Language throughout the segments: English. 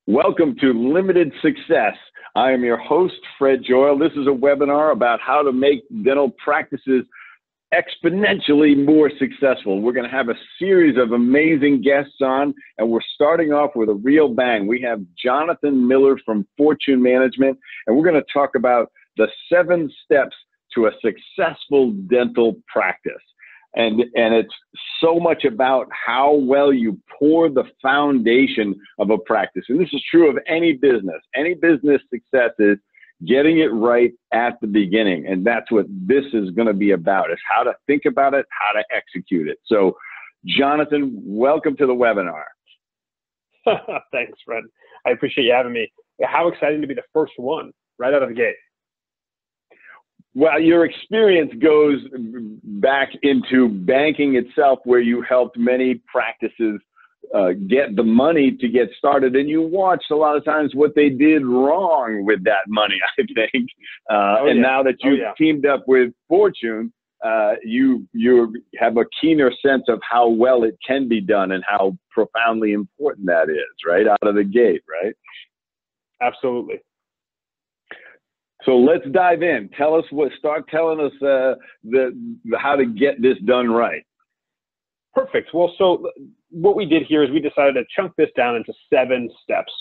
Welcome to Limited Success. I am your host, Fred Joyal. This is a webinar about how to make dental practices exponentially more successful. We're going to have a series of amazing guests on, and we're starting off with a real bang. We have Jonathan Miller from Fortune Management, and we're going to talk about the 7 steps to a successful dental practice. And it's so much about how well you pour the foundation of a practice. And this is true of any business. Any business success is getting it right at the beginning. And that's what this is going to be about, is how to think about it, how to execute it. So, Jonathan, welcome to the webinar. Thanks, Fred. I appreciate you having me. How exciting to be the first one right out of the gate. Well, your experience goes back into banking itself, where you helped many practices get the money to get started, and you watched a lot of times what they did wrong with that money, I think. Now that you've teamed up with Fortune, you have a keener sense of how well it can be done and how profoundly important that is, right out of the gate, right? Absolutely. So let's dive in. Start telling us how to get this done right. Perfect. Well, so what we did here is we decided to chunk this down into 7 steps.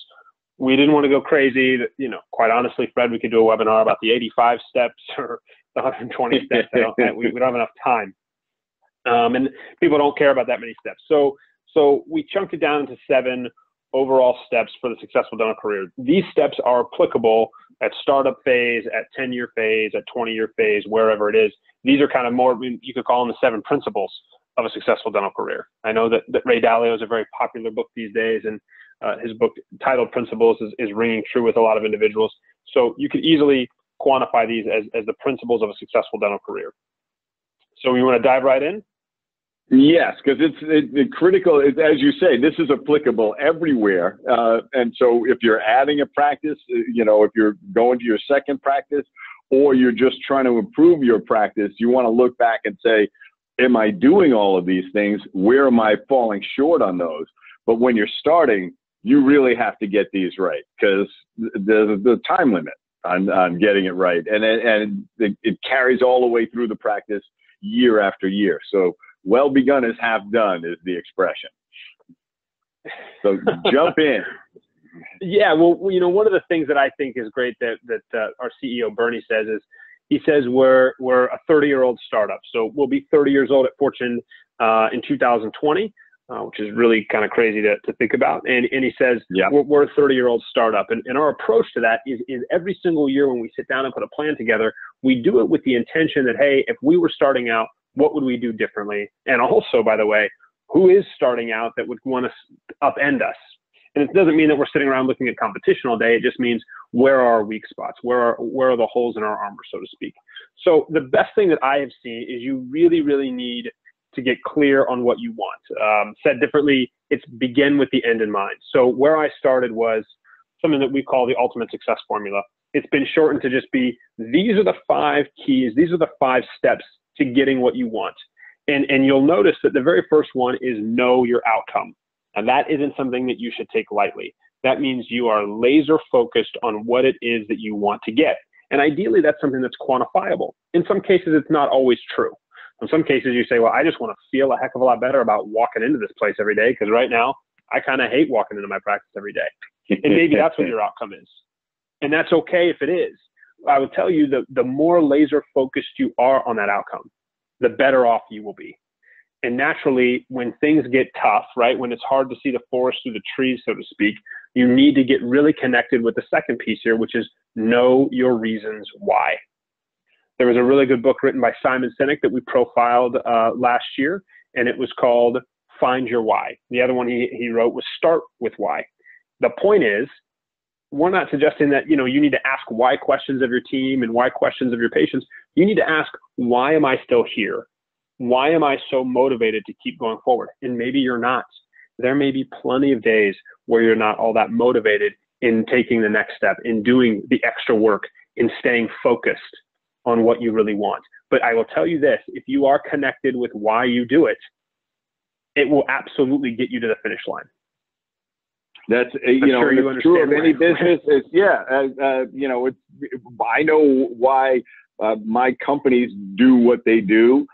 We didn't want to go crazy. Quite honestly, Fred, we could do a webinar about the 85 steps or the 120 steps. We don't have enough time. And people don't care about that many steps. So we chunked it down into 7 overall steps for the successful dental career. These steps are applicable at startup phase, at 10-year phase, at 20-year phase, wherever it is. These are kind of more, you could call them the 7 principles of a successful dental career. I know that Ray Dalio is a very popular book these days, and his book titled Principles is ringing true with a lot of individuals. So you could easily quantify these as the principles of a successful dental career. So you want to dive right in? Yes, because it's critical. As you say, this is applicable everywhere. And so if you're adding a practice, if you're going to your second practice, or you're just trying to improve your practice, you want to look back and say, am I doing all of these things? Where am I falling short on those? But when you're starting, you really have to get these right, because there's the time limit on getting it right. And it carries all the way through the practice year after year. So well begun is half done is the expression. So jump in. Yeah, well, one of the things that I think is great that our CEO Bernie says is, he says we're a 30-year-old startup. So we'll be 30 years old at Fortune in 2020, which is really kind of crazy to think about. And he says we're a 30-year-old startup. And our approach to that is every single year when we sit down and put a plan together, we do it with the intention that, hey, if we were starting out, what would we do differently? And also, by the way, who is starting out that would want to upend us? And it doesn't mean that we're sitting around looking at competition all day. It just means, where are our weak spots? Where are the holes in our armor, so to speak? So the best thing that I have seen is you really, really need to get clear on what you want. Said differently, it's begin with the end in mind. So where I started was something that we call the ultimate success formula. It's been shortened to just be, these are the 5 keys. These are the 5 steps to getting what you want. And you'll notice that the very first one is know your outcome. And that isn't something that you should take lightly. That means you are laser focused on what it is that you want to get. And ideally, that's something that's quantifiable. In some cases, it's not always true. In some cases, you say, well, I just want to feel a heck of a lot better about walking into this place every day, because right now, I kind of hate walking into my practice every day. And maybe that's what your outcome is. And that's okay if it is. I would tell you that the more laser focused you are on that outcome, the better off you will be. And naturally, when things get tough, right, when it's hard to see the forest through the trees, so to speak, you need to get really connected with the second piece here, which is know your reasons why. There was a really good book written by Simon Sinek that we profiled last year, and it was called Find Your Why. The other one he wrote was Start with Why. The point is, we're not suggesting that, you need to ask why questions of your team and why questions of your patients. You need to ask, why am I still here? Why am I so motivated to keep going forward? And maybe you're not. There may be plenty of days where you're not all that motivated in taking the next step, in doing the extra work, in staying focused on what you really want. But I will tell you this, if you are connected with why you do it, it will absolutely get you to the finish line. That's you know, sure it's true of any business. It's you know, I know why my companies do what they do.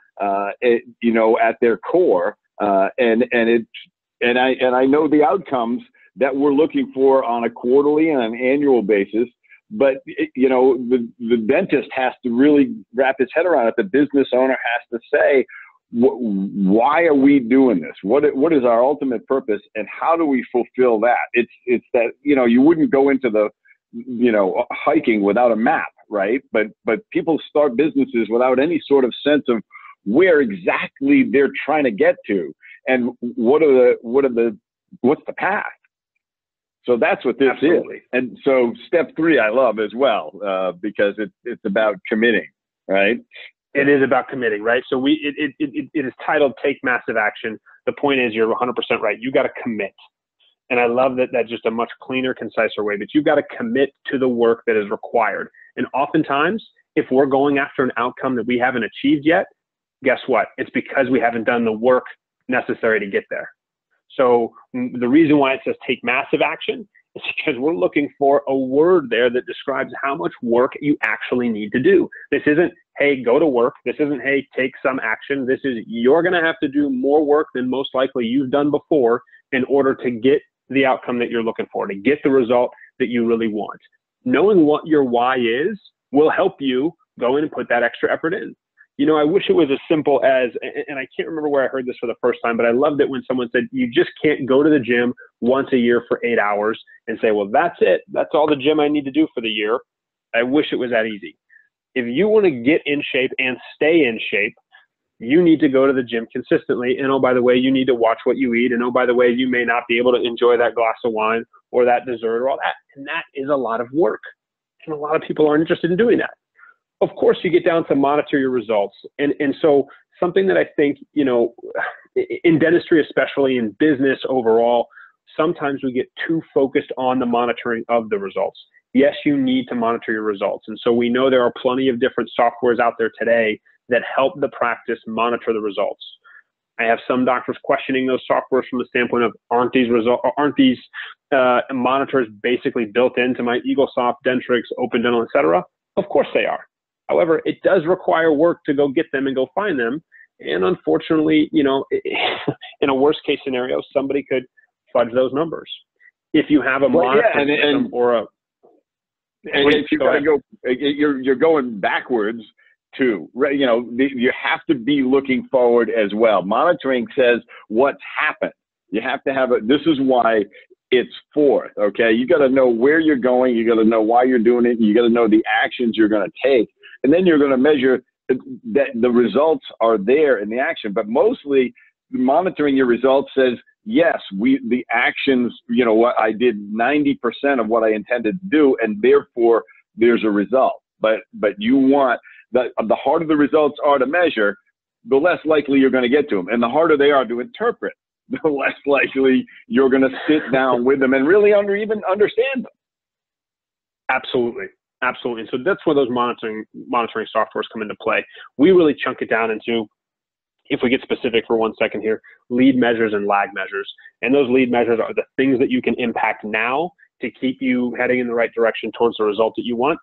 You know, at their core, and I know the outcomes that we're looking for on a quarterly and an annual basis. But you know, the dentist has to really wrap his head around it. The business owner has to say, why are we doing this? What is our ultimate purpose, and how do we fulfill that? It's that, you know, you wouldn't go into the, you know, hiking without a map, right? But people start businesses without any sort of sense of where exactly they're trying to get to, and what's the path. So that's what this is. And so step 3 I love as well, because it's about committing, right? It is about committing, right? So it is titled Take Massive Action. The point is, you're 100% right. You got to commit. And I love that that's just a much cleaner, conciser way, but you've got to commit to the work that is required. And oftentimes, if we're going after an outcome that we haven't achieved yet, guess what? It's because we haven't done the work necessary to get there. So the reason why it says take massive action is because we're looking for a word there that describes how much work you actually need to do. This isn't, hey, go to work. This isn't, hey, take some action. This is, you're going to have to do more work than most likely you've done before in order to get the outcome that you're looking for, to get the result that you really want. Knowing what your why is will help you go in and put that extra effort in. You know, I wish it was as simple as, and I can't remember where I heard this for the first time, but I loved it when someone said, you just can't go to the gym once a year for 8 hours and say, well, that's it. That's all the gym I need to do for the year. I wish it was that easy. If you want to get in shape and stay in shape, you need to go to the gym consistently. And oh, by the way, you need to watch what you eat. And oh, by the way, you may not be able to enjoy that glass of wine or that dessert or all that. And that is a lot of work. And a lot of people aren't interested in doing that. Of course, you get down to monitor your results. And so something that I think, you know, in dentistry, especially in business overall, sometimes we get too focused on the monitoring of the results. Yes, you need to monitor your results. And so we know there are plenty of different softwares out there today that help the practice monitor the results. I have some doctors questioning those softwares from the standpoint of, aren't these monitors basically built into my EagleSoft, Dentrix, Open Dental, et cetera? Of course they are. However, it does require work to go get them and go find them. And unfortunately, you know, in a worst case scenario, somebody could fudge those numbers. If you have a monitoring system or a... And if you gotta go, you're going backwards too, right? You know, you have to be looking forward as well. Monitoring says what's happened. You have to have this is why it's fourth, okay? You got to know where you're going. You got to know why you're doing it. You got to know the actions you're going to take. And then you're going to measure that the results are there in the action. But mostly monitoring your results says, yes, the actions, you know what, I did 90% of what I intended to do, and therefore there's a result. But you want, the harder the results are to measure, the less likely you're going to get to them. And the harder they are to interpret, the less likely you're going to sit down with them and really even understand them. Absolutely. Absolutely. And so that's where those monitoring softwares come into play. We really chunk it down into, if we get specific for 1 second here, lead measures and lag measures. And those lead measures are the things that you can impact now to keep you heading in the right direction towards the result that you want.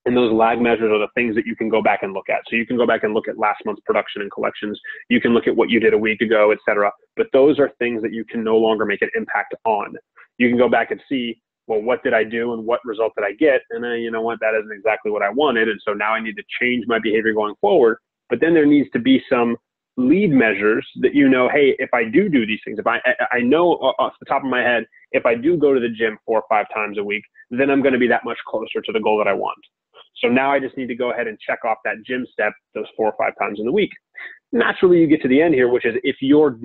And those lag measures are the things that you can go back and look at. So you can go back and look at last month's production and collections. You can look at what you did a week ago, et cetera. But those are things that you can no longer make an impact on. You can go back and see, well, what did I do and what result did I get? And then, you know what, that isn't exactly what I wanted. And so now I need to change my behavior going forward. But then there needs to be some lead measures that, you know, hey, if I do these things, if I know off the top of my head, if I do go to the gym 4 or 5 times a week, then I'm going to be that much closer to the goal that I want. So now I just need to go ahead and check off that gym step those 4 or 5 times in the week. Naturally, you get to the end here, which is if you're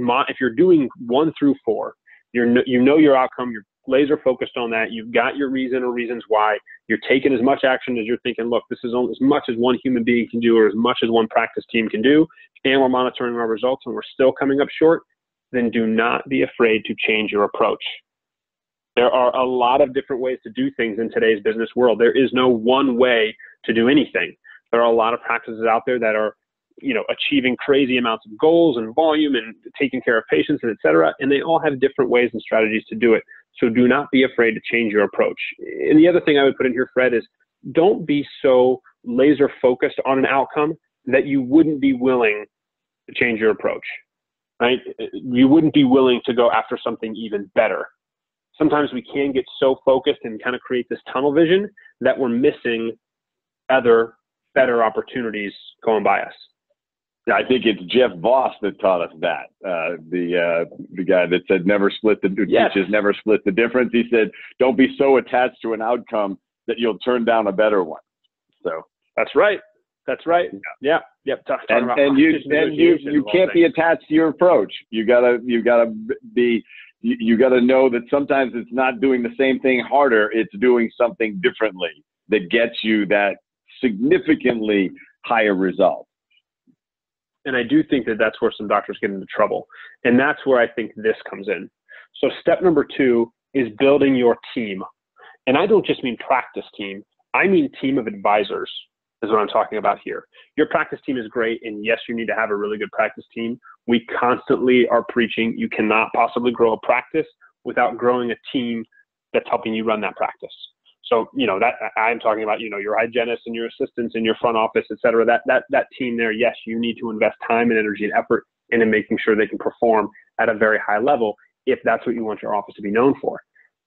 doing 1 through 4, you know your outcome, you're laser focused on that, you've got your reason or reasons why, you're taking as much action as you're thinking, look, this is as much as one human being can do or as much as one practice team can do, and we're monitoring our results and we're still coming up short, then do not be afraid to change your approach. There are a lot of different ways to do things in today's business world. There is no one way to do anything. There are a lot of practices out there that are, you know, achieving crazy amounts of goals and volume and taking care of patients and et cetera. And they all have different ways and strategies to do it. So do not be afraid to change your approach. And the other thing I would put in here, Fred, is don't be so laser focused on an outcome that you wouldn't be willing to change your approach, right? You wouldn't be willing to go after something even better. Sometimes we can get so focused and kind of create this tunnel vision that we're missing other better opportunities going by us. I think it's Jeff Voss that taught us that. The guy that said never split the teaches never split the difference. He said, don't be so attached to an outcome that you'll turn down a better one. So that's right. That's right. Yeah. Yep. And you can't be attached to your approach. You gotta know that sometimes it's not doing the same thing harder. It's doing something differently that gets you that significantly higher result. And I do think that that's where some doctors get into trouble. And that's where I think this comes in. So step number 2 is building your team. And I don't just mean practice team. I mean team of advisors is what I'm talking about here. Your practice team is great. And yes, you need to have a really good practice team. We constantly are preaching you cannot possibly grow a practice without growing a team that's helping you run that practice. So, that I'm talking about, your hygienists and your assistants in your front office, et cetera, that team there, yes, you need to invest time and energy and effort into making sure they can perform at a very high level if that's what you want your office to be known for.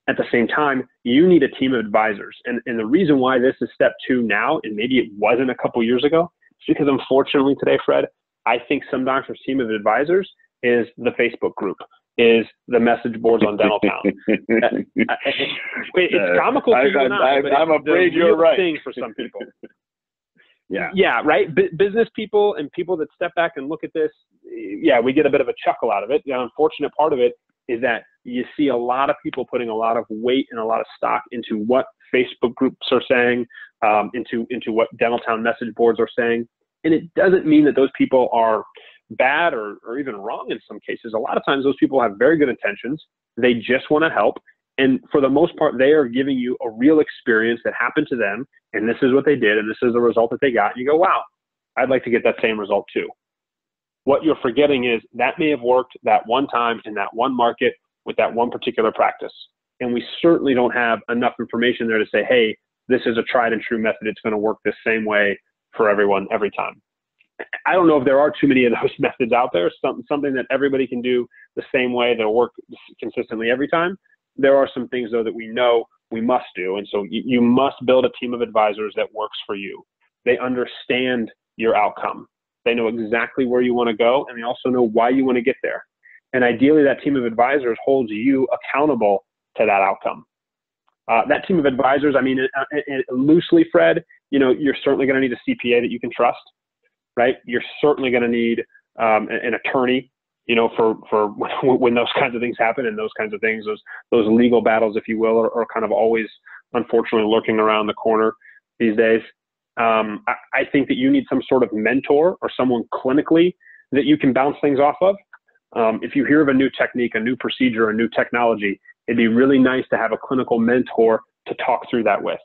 At the same time, you need a team of advisors. And the reason why this is step 2 now, and maybe it wasn't a couple years ago, is because unfortunately today, Fred, I think some doctors' team of advisors is the Facebook group, is the message boards on Dentaltown. It's comical to you and I, but I'm afraid you're right. Thing for some people. Yeah, right. Business people and people that step back and look at this, we get a bit of a chuckle out of it. The unfortunate part of it is that you see a lot of people putting a lot of weight and a lot of stock into what Facebook groups are saying, into what Dentaltown message boards are saying. And it doesn't mean that those people are bad or even wrong in some cases. A lot of times those people have very good intentions. They just want to help. And for the most part, they are giving you a real experience that happened to them. And this is what they did. And this is the result that they got. And you go, wow, I'd like to get that same result too. What you're forgetting is that may have worked that one time in that one market with that one particular practice. And we certainly don't have enough information there to say, hey, this is a tried and true method. It's going to work the same way for everyone every time. I don't know if there are too many of those methods out there, something that everybody can do the same way that'll work consistently every time. There are some things, though, that we know we must do. And so you must build a team of advisors that works for you. They understand your outcome. They know exactly where you want to go, and they also know why you want to get there. And ideally, that team of advisors holds you accountable to that outcome. That team of advisors, I mean, loosely, Fred, you're certainly going to need a CPA that you can trust. Right? You're certainly going to need an attorney, for when those kinds of things happen, and those kinds of things, those legal battles, if you will, are kind of always, unfortunately, lurking around the corner these days. I think that you need some sort of mentor or someone clinically that you can bounce things off of. If you hear of a new technique, a new procedure, a new technology, it'd be really nice to have a clinical mentor to talk through that with.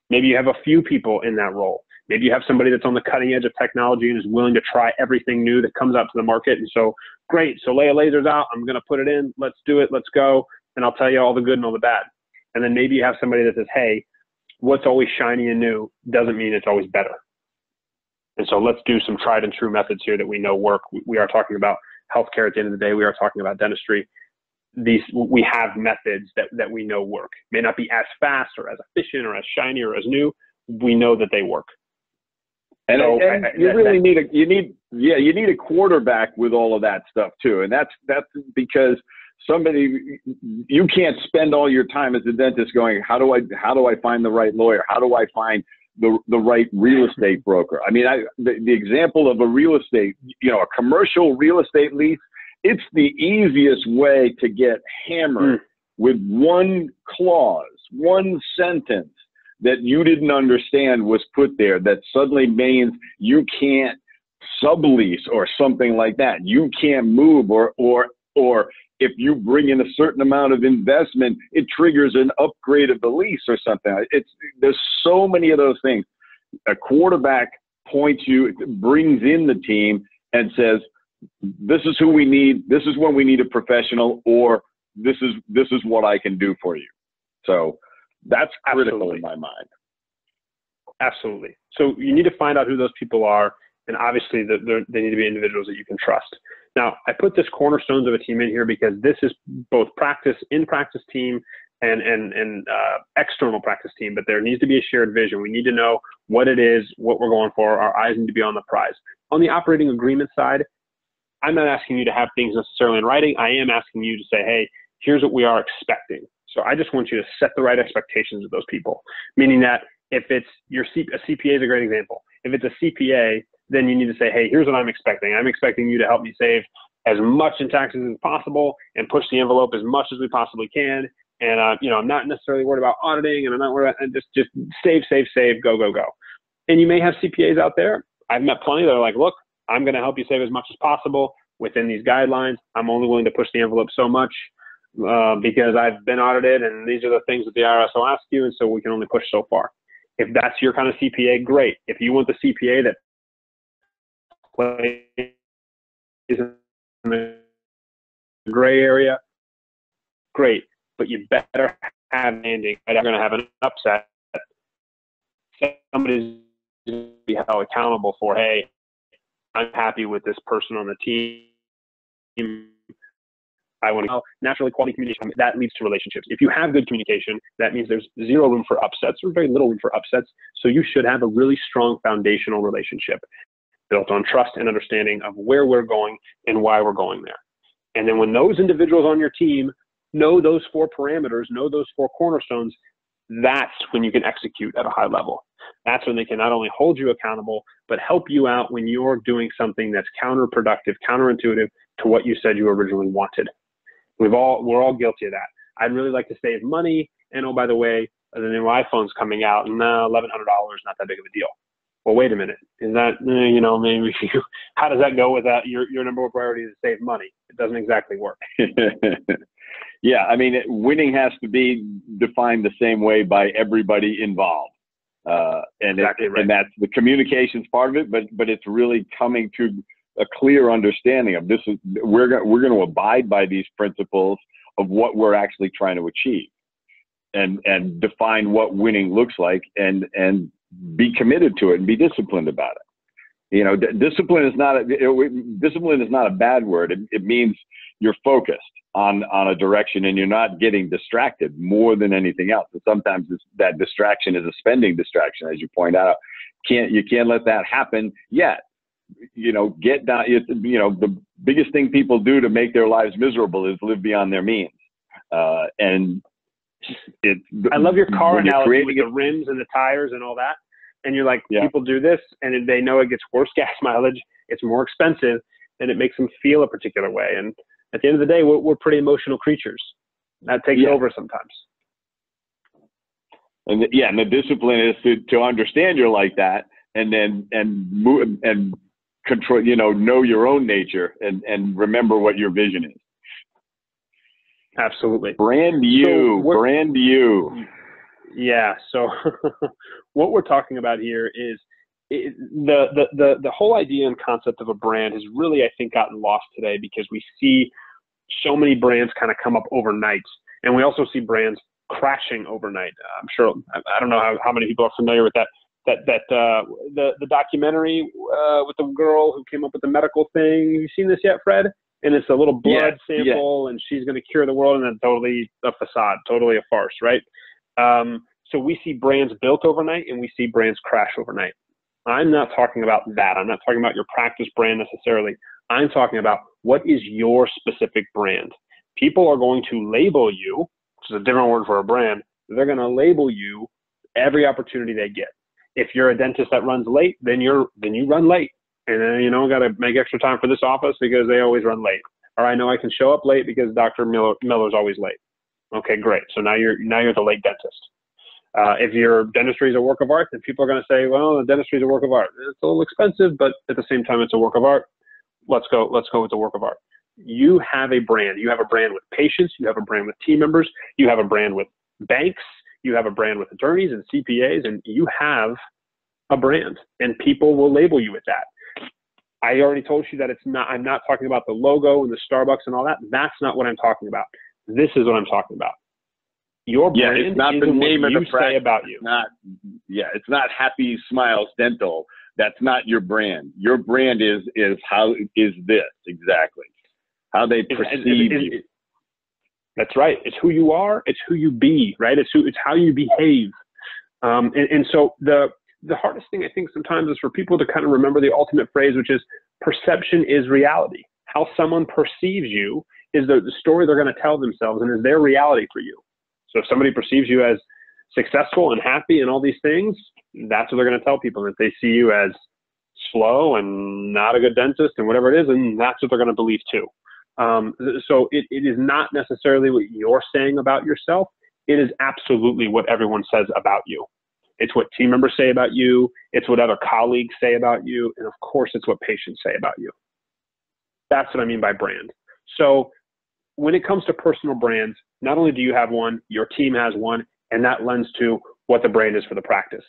Maybe you have a few people in that role. Maybe you have somebody that's on the cutting edge of technology and is willing to try everything new that comes out to the market. And so, great. So Leia Laser's out. I'm going to put it in. Let's do it. Let's go. And I'll tell you all the good and all the bad. And then maybe you have somebody that says, hey, what's always shiny and new doesn't mean it's always better. And so let's do some tried and true methods here that we know work. We are talking about healthcare at the end of the day. We are talking about dentistry. We have methods that we know work. May not be as fast or as efficient or as shiny or as new. We know that they work. And, so you need a quarterback with all of that stuff too. And that's because you can't spend all your time as a dentist going, how do I find the right lawyer? How do I find the right real estate broker? I mean, the example of a real estate, a commercial real estate lease, it's the easiest way to get hammered with one clause, one sentence that you didn't understand was put there that suddenly means you can't sublease or something like that. You can't move or if you bring in a certain amount of investment, it triggers an upgrade of the lease or something. There's so many of those things. A quarterback brings in the team and says, this is who we need. This is when we need a professional, or this is what I can do for you. So that's critical in my mind. Absolutely. So you need to find out who those people are, and obviously they need to be individuals that you can trust. Now, I put this cornerstones of a team in here because this is both in-practice team and external practice team, but there needs to be a shared vision. We need to know what it is, what we're going for. Our eyes need to be on the prize. On the operating agreement side, I'm not asking you to have things necessarily in writing. I am asking you to say, hey, here's what we are expecting. So I just want you to set the right expectations of those people, meaning that if it's a CPA is a great example. If it's a CPA, then you need to say, hey, here's what I'm expecting. I'm expecting you to help me save as much in taxes as possible and push the envelope as much as we possibly can. And, I'm not necessarily worried about auditing, and I'm not worried about just save, go. And you may have CPAs out there. I've met plenty that are like, look, I'm going to help you save as much as possible within these guidelines. I'm only willing to push the envelope so much because I've been audited, and these are the things that the IRS will ask you, and so we can only push so far. If that's your kind of CPA, great. If you want the CPA that plays in the gray area, great. But you better have landing. You're going to have an upset. Somebody's going to be held accountable for, hey, I'm happy with this person on the team. I want to naturally quality communication. That leads to relationships. If you have good communication, that means there's zero room for upsets or very little room for upsets. So you should have a really strong foundational relationship built on trust and understanding of where we're going and why we're going there. And then when those individuals on your team know those 4 parameters, know those 4 cornerstones, that's when you can execute at a high level. That's when they can not only hold you accountable, but help you out when you're doing something that's counterproductive, counterintuitive to what you said you originally wanted. We're all guilty of that. I'd really like to save money, and oh, by the way, the new iPhone's coming out, and $1,100, not that big of a deal. Well, wait a minute. Is that, maybe how does that go with that? Your number one priority is to save money. It doesn't exactly work. Yeah, I mean, winning has to be defined the same way by everybody involved. And exactly right. And that's the communications part of it, but it's really coming to a clear understanding of this is, we're going to abide by these principles of what we're actually trying to achieve, and define what winning looks like, and be committed to it and be disciplined about it. Discipline is not a bad word. It means you're focused on a direction, and you're not getting distracted more than anything else. And sometimes that distraction is a spending distraction, as you point out. You can't let that happen yet. Get down. The biggest thing people do to make their lives miserable is live beyond their means. And I love your car analogy with the rims and the tires and all that. And you're like, people do this, and they know it gets worse gas mileage. It's more expensive, and it makes them feel a particular way. And at the end of the day, we're pretty emotional creatures. That takes over sometimes. And the discipline is to understand you're like that, and move and control. Know your own nature, and remember what your vision is. Absolutely. Brand you. Yeah. So what we're talking about here is the whole idea and concept of a brand has really, I think, gotten lost today, because we see so many brands kind of come up overnight, and we also see brands crashing overnight. I'm sure, I don't know how many people are familiar with the documentary with the girl who came up with the medical thing. Have you seen this yet, Fred? And it's a little blood sample, and she's going to cure the world, and then totally a facade, totally a farce, right? So we see brands built overnight, and we see brands crash overnight. I'm not talking about that. I'm not talking about your practice brand necessarily. I'm talking about what is your specific brand. People are going to label you, which is a different word for a brand. They're going to label you every opportunity they get. If you're a dentist that runs late, then you run late. And then, got to make extra time for this office because they always run late. Or I know I can show up late because Dr. Miller's always late. Okay, great. So now you're the late dentist. If your dentistry is a work of art, then people are going to say, well, the dentistry is a work of art. It's a little expensive, but at the same time, it's a work of art. Let's go with the work of art. You have a brand. You have a brand with patients. You have a brand with team members. You have a brand with banks. You have a brand with attorneys and CPAs, and you have a brand, and people will label you with that. I already told you that I'm not talking about the logo and the Starbucks and all that. That's not what I'm talking about. This is what I'm talking about. Your brand it's not the isn't name what of you the practice. say about you. It's not Happy Smiles Dental. That's not your brand. Your brand is how is this exactly? How they perceive you. That's right. It's who you are. It's who you be, right? It's how you behave. And so the hardest thing I think sometimes is for people to kind of remember the ultimate phrase, which is perception is reality. How someone perceives you is the story they're going to tell themselves and is their reality for you. So if somebody perceives you as successful and happy and all these things, that's what they're going to tell people. If they see you as slow and not a good dentist and whatever it is, and that's what they're going to believe too. So it is not necessarily what you're saying about yourself. It is absolutely what everyone says about you. It's what team members say about you. It's what other colleagues say about you. And of course, it's what patients say about you. That's what I mean by brand. So when it comes to personal brands, not only do you have one, your team has one, and that lends to what the brand is for the practice.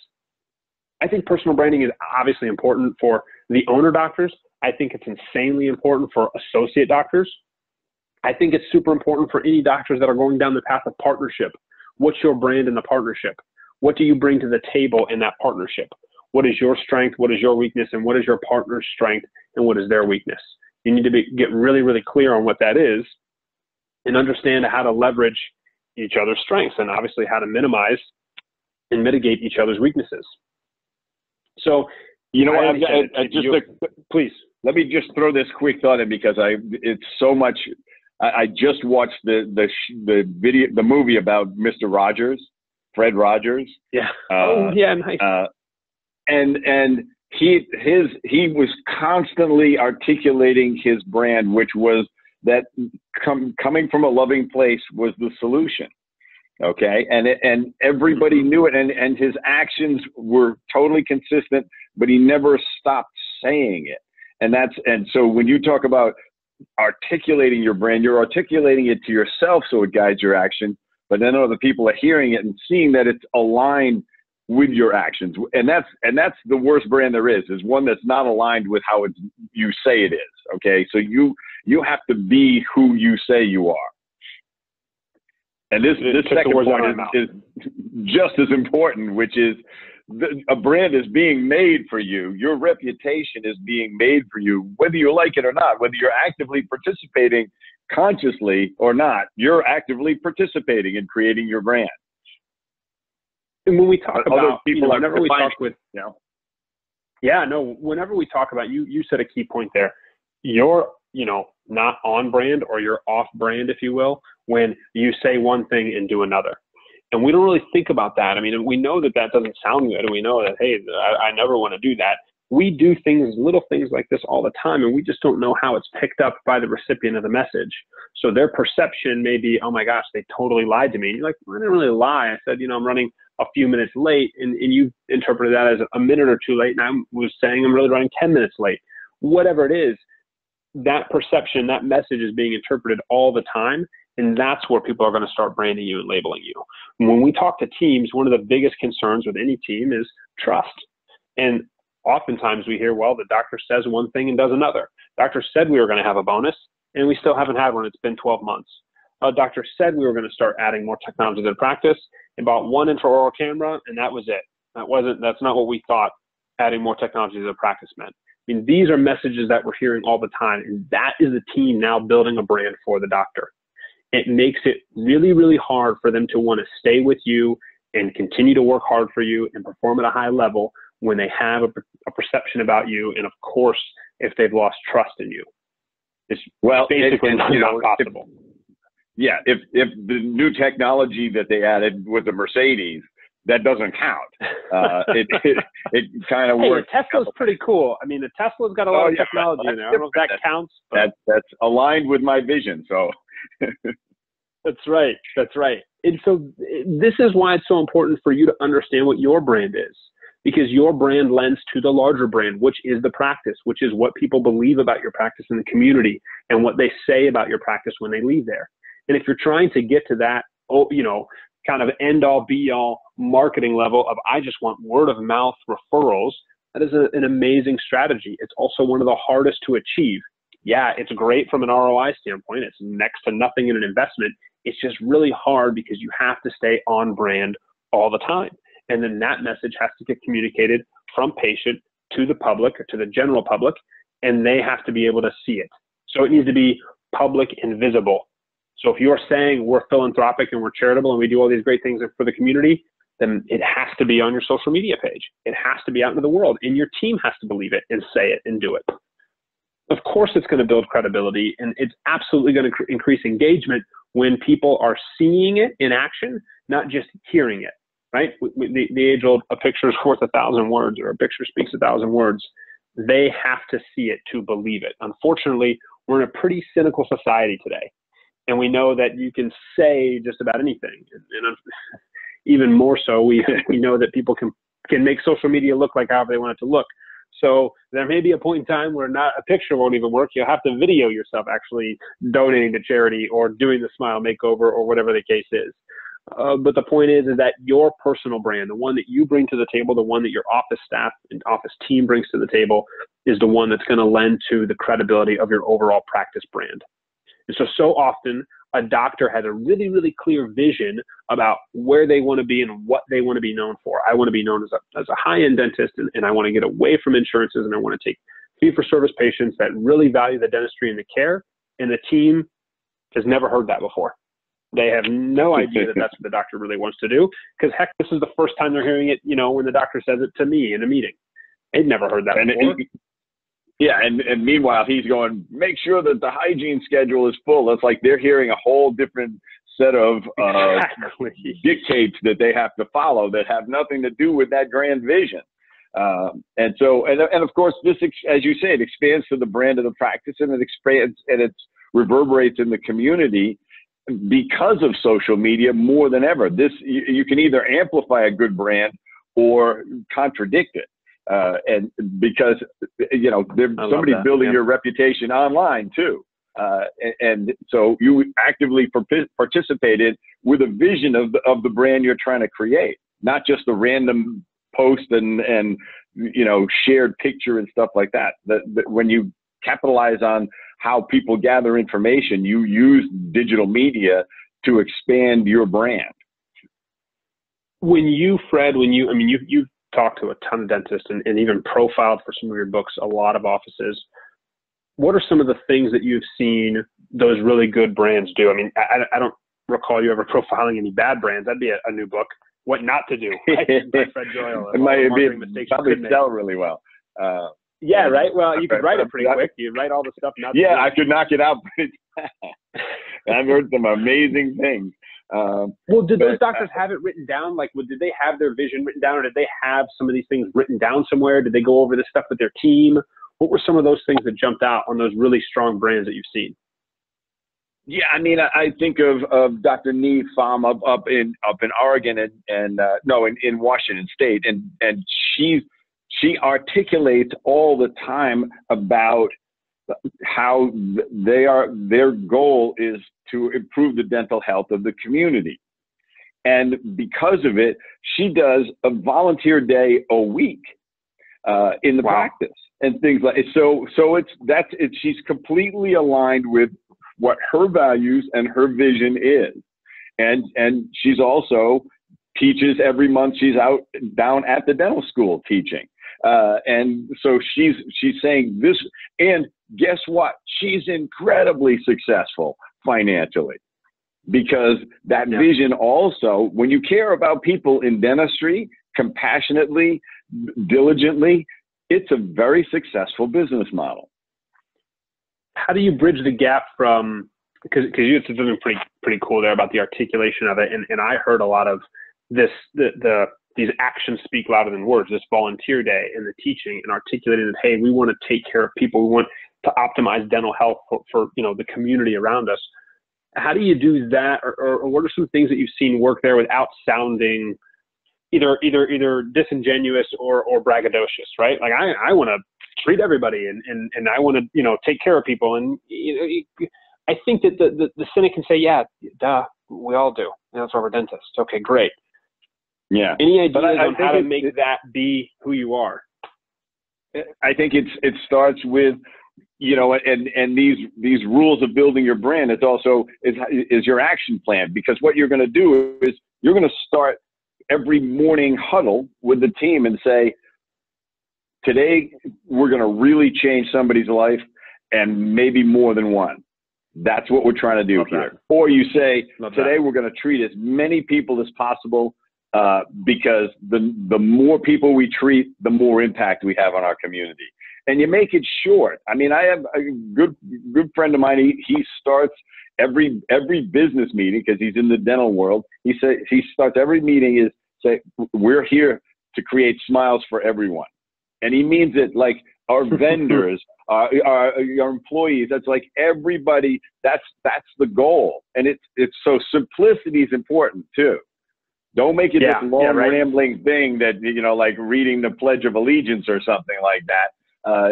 I think personal branding is obviously important for the owner doctors. I think it's insanely important for associate doctors. I think it's super important for any doctors that are going down the path of partnership. What's your brand in the partnership? What do you bring to the table in that partnership? What is your strength? What is your weakness? And what is your partner's strength? And what is their weakness? You need to get really, really clear on what that is and understand how to leverage each other's strengths and obviously how to minimize and mitigate each other's weaknesses. So, you know what? Please. Let me just throw this quick thought in because it's so much. I just watched the movie about Mr. Rogers, Fred Rogers. Yeah. Nice. And he was constantly articulating his brand, which was that coming from a loving place was the solution. Okay. And everybody knew it. And his actions were totally consistent, but he never stopped saying it. And so when you talk about articulating your brand, you're articulating it to yourself so it guides your action, but then other people are hearing it and seeing that it's aligned with your actions. And that's the worst brand there is one that's not aligned with how you say it is. Okay. So you have to be who you say you are. And this second point is just as important, which is a brand is being made for you. Your reputation is being made for you, whether you like it or not, whether you're actively participating consciously or not, you're actively participating in creating your brand. And when we talk about, whenever we talk about, you said a key point there. You're, not on brand or you're off brand, if you will, when you say one thing and do another. And we don't really think about that. I mean, we know that doesn't sound good. And we know that, hey, I never want to do that. We do little things like this all the time. And we just don't know how it's picked up by the recipient of the message. So their perception may be, oh my gosh, they totally lied to me. And you're like, well, I didn't really lie. I said, I'm running a few minutes late. And you interpreted that as a minute or two late. And I was saying I'm really running 10 minutes late. Whatever it is, that perception, that message is being interpreted all the time. And that's where people are going to start branding you and labeling you. When we talk to teams, one of the biggest concerns with any team is trust. And oftentimes we hear, well, the doctor says one thing and does another. Doctor said we were going to have a bonus, and we still haven't had one. It's been 12 months. Doctor said we were going to start adding more technology to the practice and bought one intraoral camera, and that was it. That's not what we thought adding more technology to the practice meant. I mean, these are messages that we're hearing all the time, and that is the team now building a brand for the doctor. It makes it really, really hard for them to want to stay with you and continue to work hard for you and perform at a high level when they have a perception about you. And of course, if they've lost trust in you, it's basically not possible. If the new technology that they added was a Mercedes, that doesn't count. It kind of works. The Tesla's pretty cool. I mean, the Tesla's got a lot of technology in there. I don't know if that counts. But that's aligned with my vision. So That's right. And so this is why it's so important for you to understand what your brand is, because your brand lends to the larger brand, which is the practice, which is what people believe about your practice in the community and what they say about your practice when they leave there. And if you're trying to get to that, kind of end all be all marketing level of, I just want word of mouth referrals, that is an amazing strategy. It's also one of the hardest to achieve. Yeah, it's great from an ROI standpoint. It's next to nothing in an investment. It's just really hard because you have to stay on brand all the time. And then that message has to get communicated from patient to the public or to the general public, and they have to be able to see it. So it needs to be public and visible. So if you're saying we're philanthropic and we're charitable and we do all these great things for the community, then it has to be on your social media page. It has to be out into the world, and your team has to believe it and say it and do it. Of course, it's going to build credibility, and it's absolutely going to increase engagement when people are seeing it in action, not just hearing it, right? The age-old, a picture is worth 1,000 words, or a picture speaks 1,000 words. They have to see it to believe it. Unfortunately, we're in a pretty cynical society today, and we know that you can say just about anything. And even more so, we know that people can make social media look like however they want it to look. So there may be a point in time where not a picture won't even work. You'll have to video yourself actually donating to charity or doing the smile makeover or whatever the case is. But the point is that your personal brand, the one that you bring to the table, the one that your office staff and office team brings to the table, is the one that's going to lend to the credibility of your overall practice brand. And so often a doctor has a really, really clear vision about where they want to be and what they want to be known for. I want to be known as a high-end dentist, and I want to get away from insurances, and I want to take fee-for-service patients that really value the dentistry and the care. And the team has never heard that before. They have no idea that that's what the doctor really wants to do, because heck, this is the first time they're hearing it, when the doctor says it to me in a meeting. They've never heard that before. Yeah, and meanwhile, he's going, make sure that the hygiene schedule is full. It's like they're hearing a whole different set of dictates that they have to follow that have nothing to do with that grand vision. And of course, this, as you say, it expands to the brand of the practice, and it expands and it reverberates in the community because of social media more than ever. You can either amplify a good brand or contradict it. And because, somebody's building your reputation online too. And so you actively participated with a vision of the brand you're trying to create, not just a random post and shared picture and stuff like that. That when you capitalize on how people gather information, you use digital media to expand your brand. Fred, you've talked to a ton of dentists and even profiled for some of your books a lot of offices. What are some of the things that you've seen those really good brands do? I mean, I don't recall you ever profiling any bad brands. That'd be a new book. What not to do. Right? By Fred Joyal. It might probably sell really well. Yeah, right. Well, you could write it pretty quick. You write all the stuff not to do. I could knock it out pretty fast. I've heard some amazing things. Well, did those doctors have it written down? Like, did they have their vision written down, or did they have some of these things written down somewhere? Did they go over this stuff with their team? What were some of those things that jumped out on those really strong brands that you've seen? Yeah, I mean, I think of Dr. Neve Pham up in Oregon in Washington State, and she articulates all the time about how their goal is to improve the dental health of the community. And because of it, she does a volunteer day a week in the practice and things like it. So she's completely aligned with what her values and her vision is. And she's also teaches every month. She's down at the dental school teaching. And so she's saying this, and guess what? She's incredibly successful financially, because that vision also, when you care about people in dentistry compassionately, diligently, it's a very successful business model. How do you bridge the gap from, because you had something pretty cool there about the articulation of it, and I heard a lot of this, these actions speak louder than words, this volunteer day and the teaching and articulating that, hey, we want to take care of people. We want to optimize dental health for the community around us. How do you do that? Or what are some things that you've seen work there without sounding either disingenuous or braggadocious, right? Like I want to treat everybody and I want to, take care of people. And I think that the cynic can say, yeah, duh, we all do. That's why we're dentists. Okay, great. Yeah. Any ideas on how to make that be who you are? I think it starts with you know, and these rules of building your brand, it's also is your action plan, because what you're going to do is you're going to start every morning huddle with the team and say, today we're going to really change somebody's life, and maybe more than one. That's what we're trying to do here. Or you say, today we're going to treat as many people as possible, because the more people we treat, the more impact we have on our community. And you make it short. I mean, I have a good friend of mine. He starts every business meeting, because he's in the dental world. He starts every meeting is say, we're here to create smiles for everyone. And he means it like our vendors, our employees. That's like everybody. That's the goal. And it's so simplicity is important too. Don't make it this long rambling thing that, you know, like reading the Pledge of Allegiance or something like that.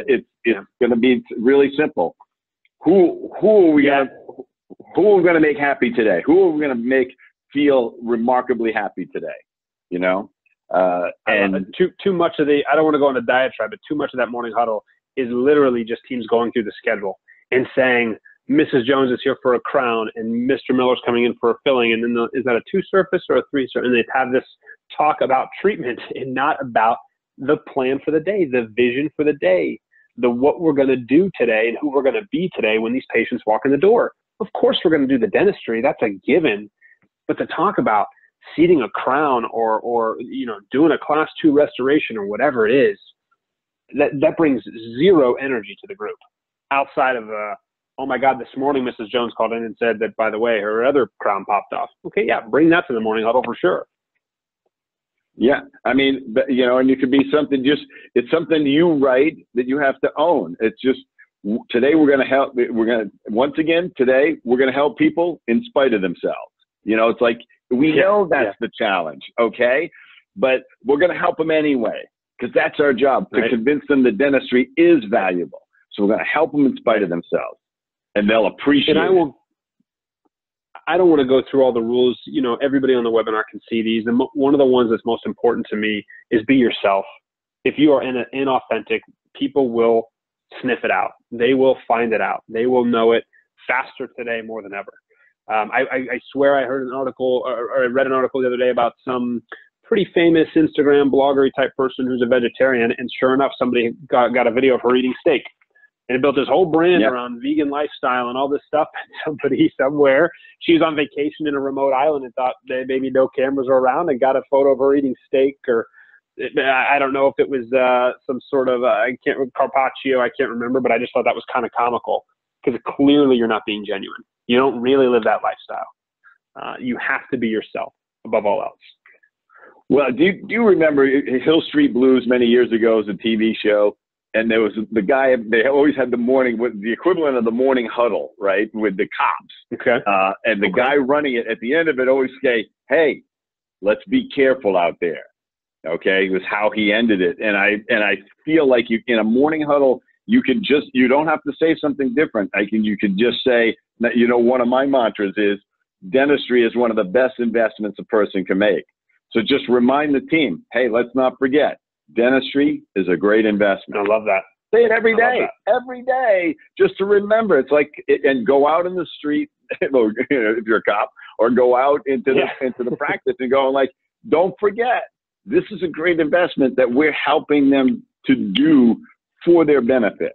It's going to be really simple. Who are we going to make happy today? Who are we going to make feel remarkably happy today? You know, and too much of I don't want to go on a diatribe, but too much of that morning huddle is literally just teams going through the schedule and saying, Mrs. Jones is here for a crown and Mr. Miller's coming in for a filling. And then is that a 2-surface or a 3-surface? And they have this talk about treatment and not about the plan for the day, the vision for the day, what we're going to do today and who we're going to be today when these patients walk in the door. Of course, we're going to do the dentistry. That's a given. But to talk about seating a crown or you know, doing a class 2 restoration or whatever it is, that brings zero energy to the group outside of oh my God, this morning Mrs. Jones called in and said that, by the way, her other crown popped off. Okay, yeah, bring that to the morning huddle for sure. Yeah, I mean, you know, and it could be something it's something you write that you have to own. It's just, today we're going to help, once again, today we're going to help people in spite of themselves. You know, it's like, we know that's the challenge, okay? But we're going to help them anyway, because that's our job, to convince them that dentistry is valuable. So we're going to help them in spite of themselves, and they'll appreciate it. I don't want to go through all the rules. You know, everybody on the webinar can see these. And one of the ones that's most important to me is be yourself. If you are inauthentic, people will sniff it out. They will find it out. They will know it faster today more than ever. I swear I heard an article, or I read an article the other day about some pretty famous Instagram blogger type person who's a vegetarian. And sure enough, somebody got a video of her eating steak. And built this whole brand around vegan lifestyle and all this stuff. And somebody somewhere, she was on vacation in a remote island and thought that maybe no cameras were around, and got a photo of her eating steak, or I don't know if it was some sort of carpaccio, I can't remember, but I just thought that was kind of comical, because clearly you're not being genuine. You don't really live that lifestyle. You have to be yourself above all else. Well, do you remember Hill Street Blues many years ago as a TV show? And there was the guy, they always had the equivalent of the morning huddle, right, with the cops. Okay. And the guy running it at the end of it always say, hey, let's be careful out there. Okay. It was how he ended it. And I feel like in a morning huddle, you don't have to say something different. You could just say that, you know, one of my mantras is, dentistry is one of the best investments a person can make. So just remind the team, hey, let's not forget, dentistry is a great investment. I love that. Say it every day, just to remember. It's like, and go out in the street, if you're a cop, or go out into the practice and go like, don't forget, this is a great investment that we're helping them to do for their benefit.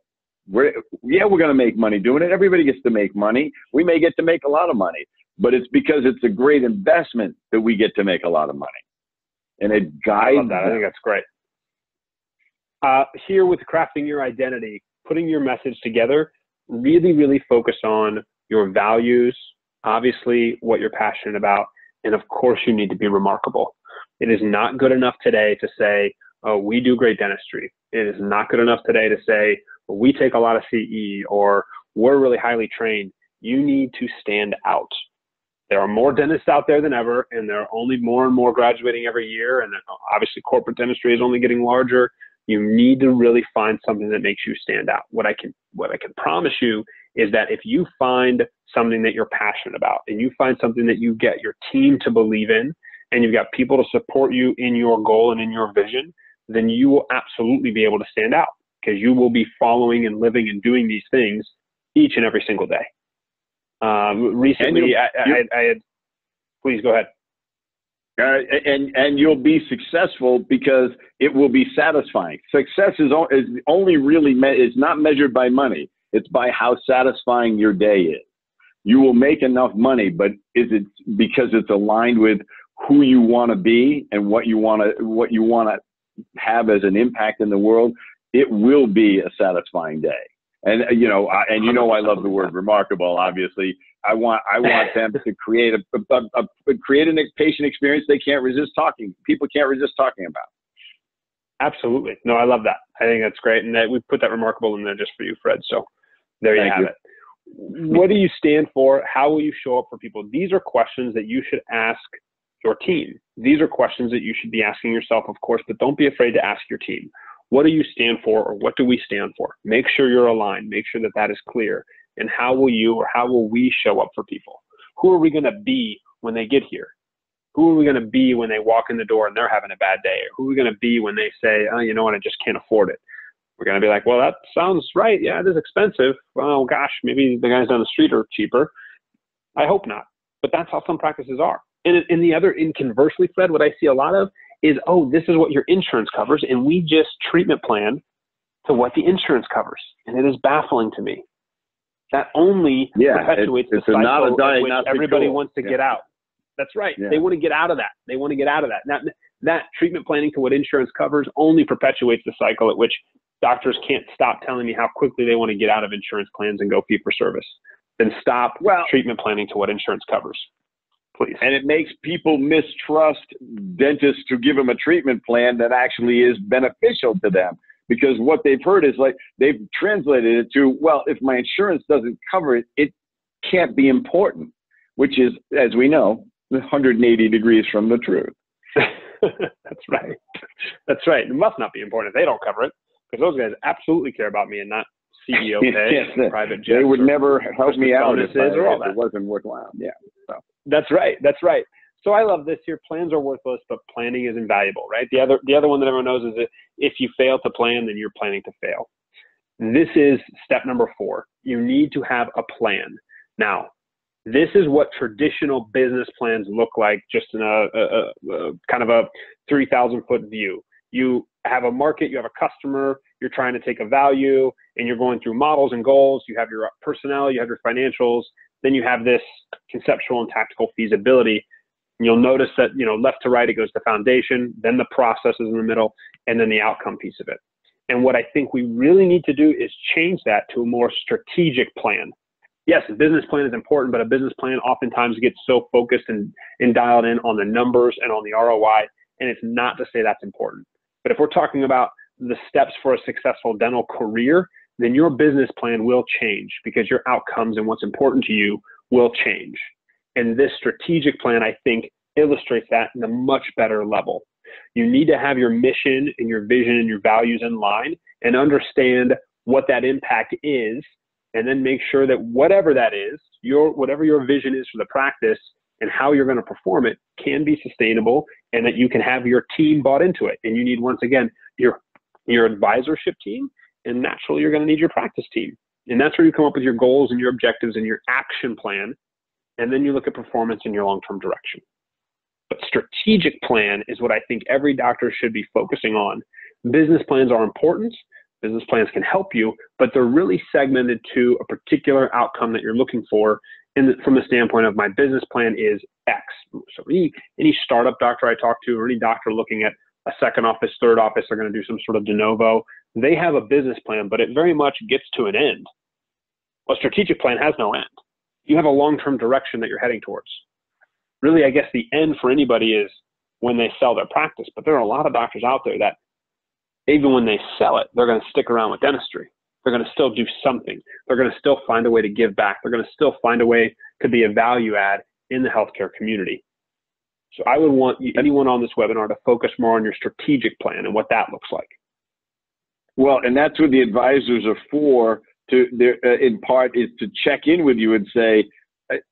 We're going to make money doing it. Everybody gets to make money. We may get to make a lot of money, but it's because it's a great investment that we get to make a lot of money. And it guides them. I think that's great. Here with crafting your identity, putting your message together, really, really focus on your values, obviously what you're passionate about, and of course you need to be remarkable. It is not good enough today to say, oh, we do great dentistry. It is not good enough today to say, well, we take a lot of CE, or we're really highly trained. You need to stand out. There are more dentists out there than ever, and there are only more and more graduating every year. And obviously corporate dentistry is only getting larger. You need to really find something that makes you stand out. What I can promise you is that if you find something that you're passionate about, and you find something that you get your team to believe in, and you've got people to support you in your goal and in your vision, then you will absolutely be able to stand out. because you will be following and living and doing these things each and every single day. Recently, I had, please go ahead. And you'll be successful because it will be satisfying. Success is only really is not measured by money. It's by how satisfying your day is. You will make enough money, but is it because it's aligned with who you want to be and what you want to have as an impact in the world? It will be a satisfying day. And I love the word remarkable. Obviously, I want them to create create a patient experience they can't resist talking. People can't resist talking about. Absolutely. No, I love that. I think that's great, and we put that remarkable in there just for you, Fred. So there you have it. What do you stand for? How will you show up for people? These are questions that you should ask your team. These are questions that you should be asking yourself, of course, but don't be afraid to ask your team. What do you stand for, or what do we stand for? Make sure you're aligned. Make sure that that is clear. And how will you, or how will we show up for people? Who are we going to be when they get here? Who are we going to be when they walk in the door and they're having a bad day? Or who are we going to be when they say, oh, you know what, I just can't afford it? We're going to be like, well, that sounds right. Yeah, it is expensive. Well, gosh, maybe the guys down the street are cheaper. I hope not. But that's how some practices are. And conversely, Fred, what I see a lot of is, oh, this is what your insurance covers, and we just treatment plan to what the insurance covers. And it is baffling to me. That only perpetuates the cycle of which everybody wants to get out. That's right. Yeah. They want to get out of that. They want to get out of that. That treatment planning to what insurance covers only perpetuates the cycle at which doctors can't stop telling me how quickly they want to get out of insurance plans and go fee for service. Then stop treatment planning to what insurance covers. Please. And it makes people mistrust dentists to give them a treatment plan that actually is beneficial to them, because what they've heard is like they've translated it to, well, if my insurance doesn't cover it, it can't be important, which is, as we know, 180 degrees from the truth. That's right. That's right. It must not be important if they don't cover it, because those guys absolutely care about me and not CEO pay, private jets. They would never help me out if it wasn't worthwhile. Yeah. So. That's right. That's right. So I love this here. Plans are worthless, but planning is invaluable, right? The other one that everyone knows is that if you fail to plan, then you're planning to fail. This is step number 4. You need to have a plan. Now, this is what traditional business plans look like, just in a kind of a 3,000-foot view. You have a market, you have a customer, you're trying to take a value, and you're going through models and goals. You have your personnel, you have your financials, then you have this conceptual and tactical feasibility. And you'll notice that, left to right, it goes to foundation, then the process is in the middle, and then the outcome piece of it. And what I think we really need to do is change that to a more strategic plan. Yes, a business plan is important, but a business plan oftentimes gets so focused and dialed in on the numbers and on the ROI, and it's not to say that's important. But if we're talking about the steps for a successful dental career, then your business plan will change, because your outcomes and what's important to you will change. And this strategic plan, I think, illustrates that in a much better level. You need to have your mission and your vision and your values in line and understand what that impact is, and then make sure that whatever that is, whatever your vision is for the practice and how you're going to perform it can be sustainable, and that you can have your team bought into it. And you need, once again, your advisorship team, and naturally you're going to need your practice team. And that's where you come up with your goals and your objectives and your action plan. And then you look at performance and your long-term direction. But strategic plan is what I think every doctor should be focusing on. Business plans are important. Business plans can help you, but they're really segmented to a particular outcome that you're looking for. And from the standpoint of, my business plan is X. So any startup doctor I talk to, or any doctor looking at a second office, third office, they're going to do some sort of de novo. They have a business plan, but it very much gets to an end. A strategic plan has no end. You have a long-term direction that you're heading towards. Really, I guess the end for anybody is when they sell their practice, but there are a lot of doctors out there that even when they sell it, they're going to stick around with dentistry. They're going to still do something. They're going to still find a way to give back. They're going to still find a way to be a value add in the healthcare community. So I would want anyone on this webinar to focus more on your strategic plan and what that looks like. Well, and that's what the advisors are for, in part, is to check in with you and say,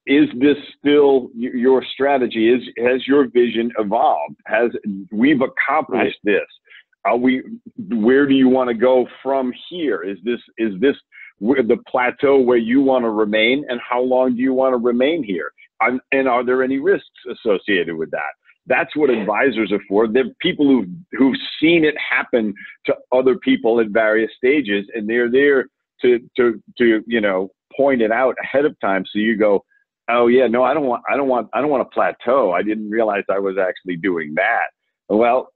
is this still your strategy? Has your vision evolved? We've accomplished this? where do you want to go from here? Is this the plateau where you want to remain, and how long do you want to remain here? And are there any risks associated with that? That's what advisors are for. They're people who've seen it happen to other people at various stages, and they're there to point it out ahead of time. So you go, oh yeah, no, I don't want a plateau. I didn't realize I was actually doing that. Well,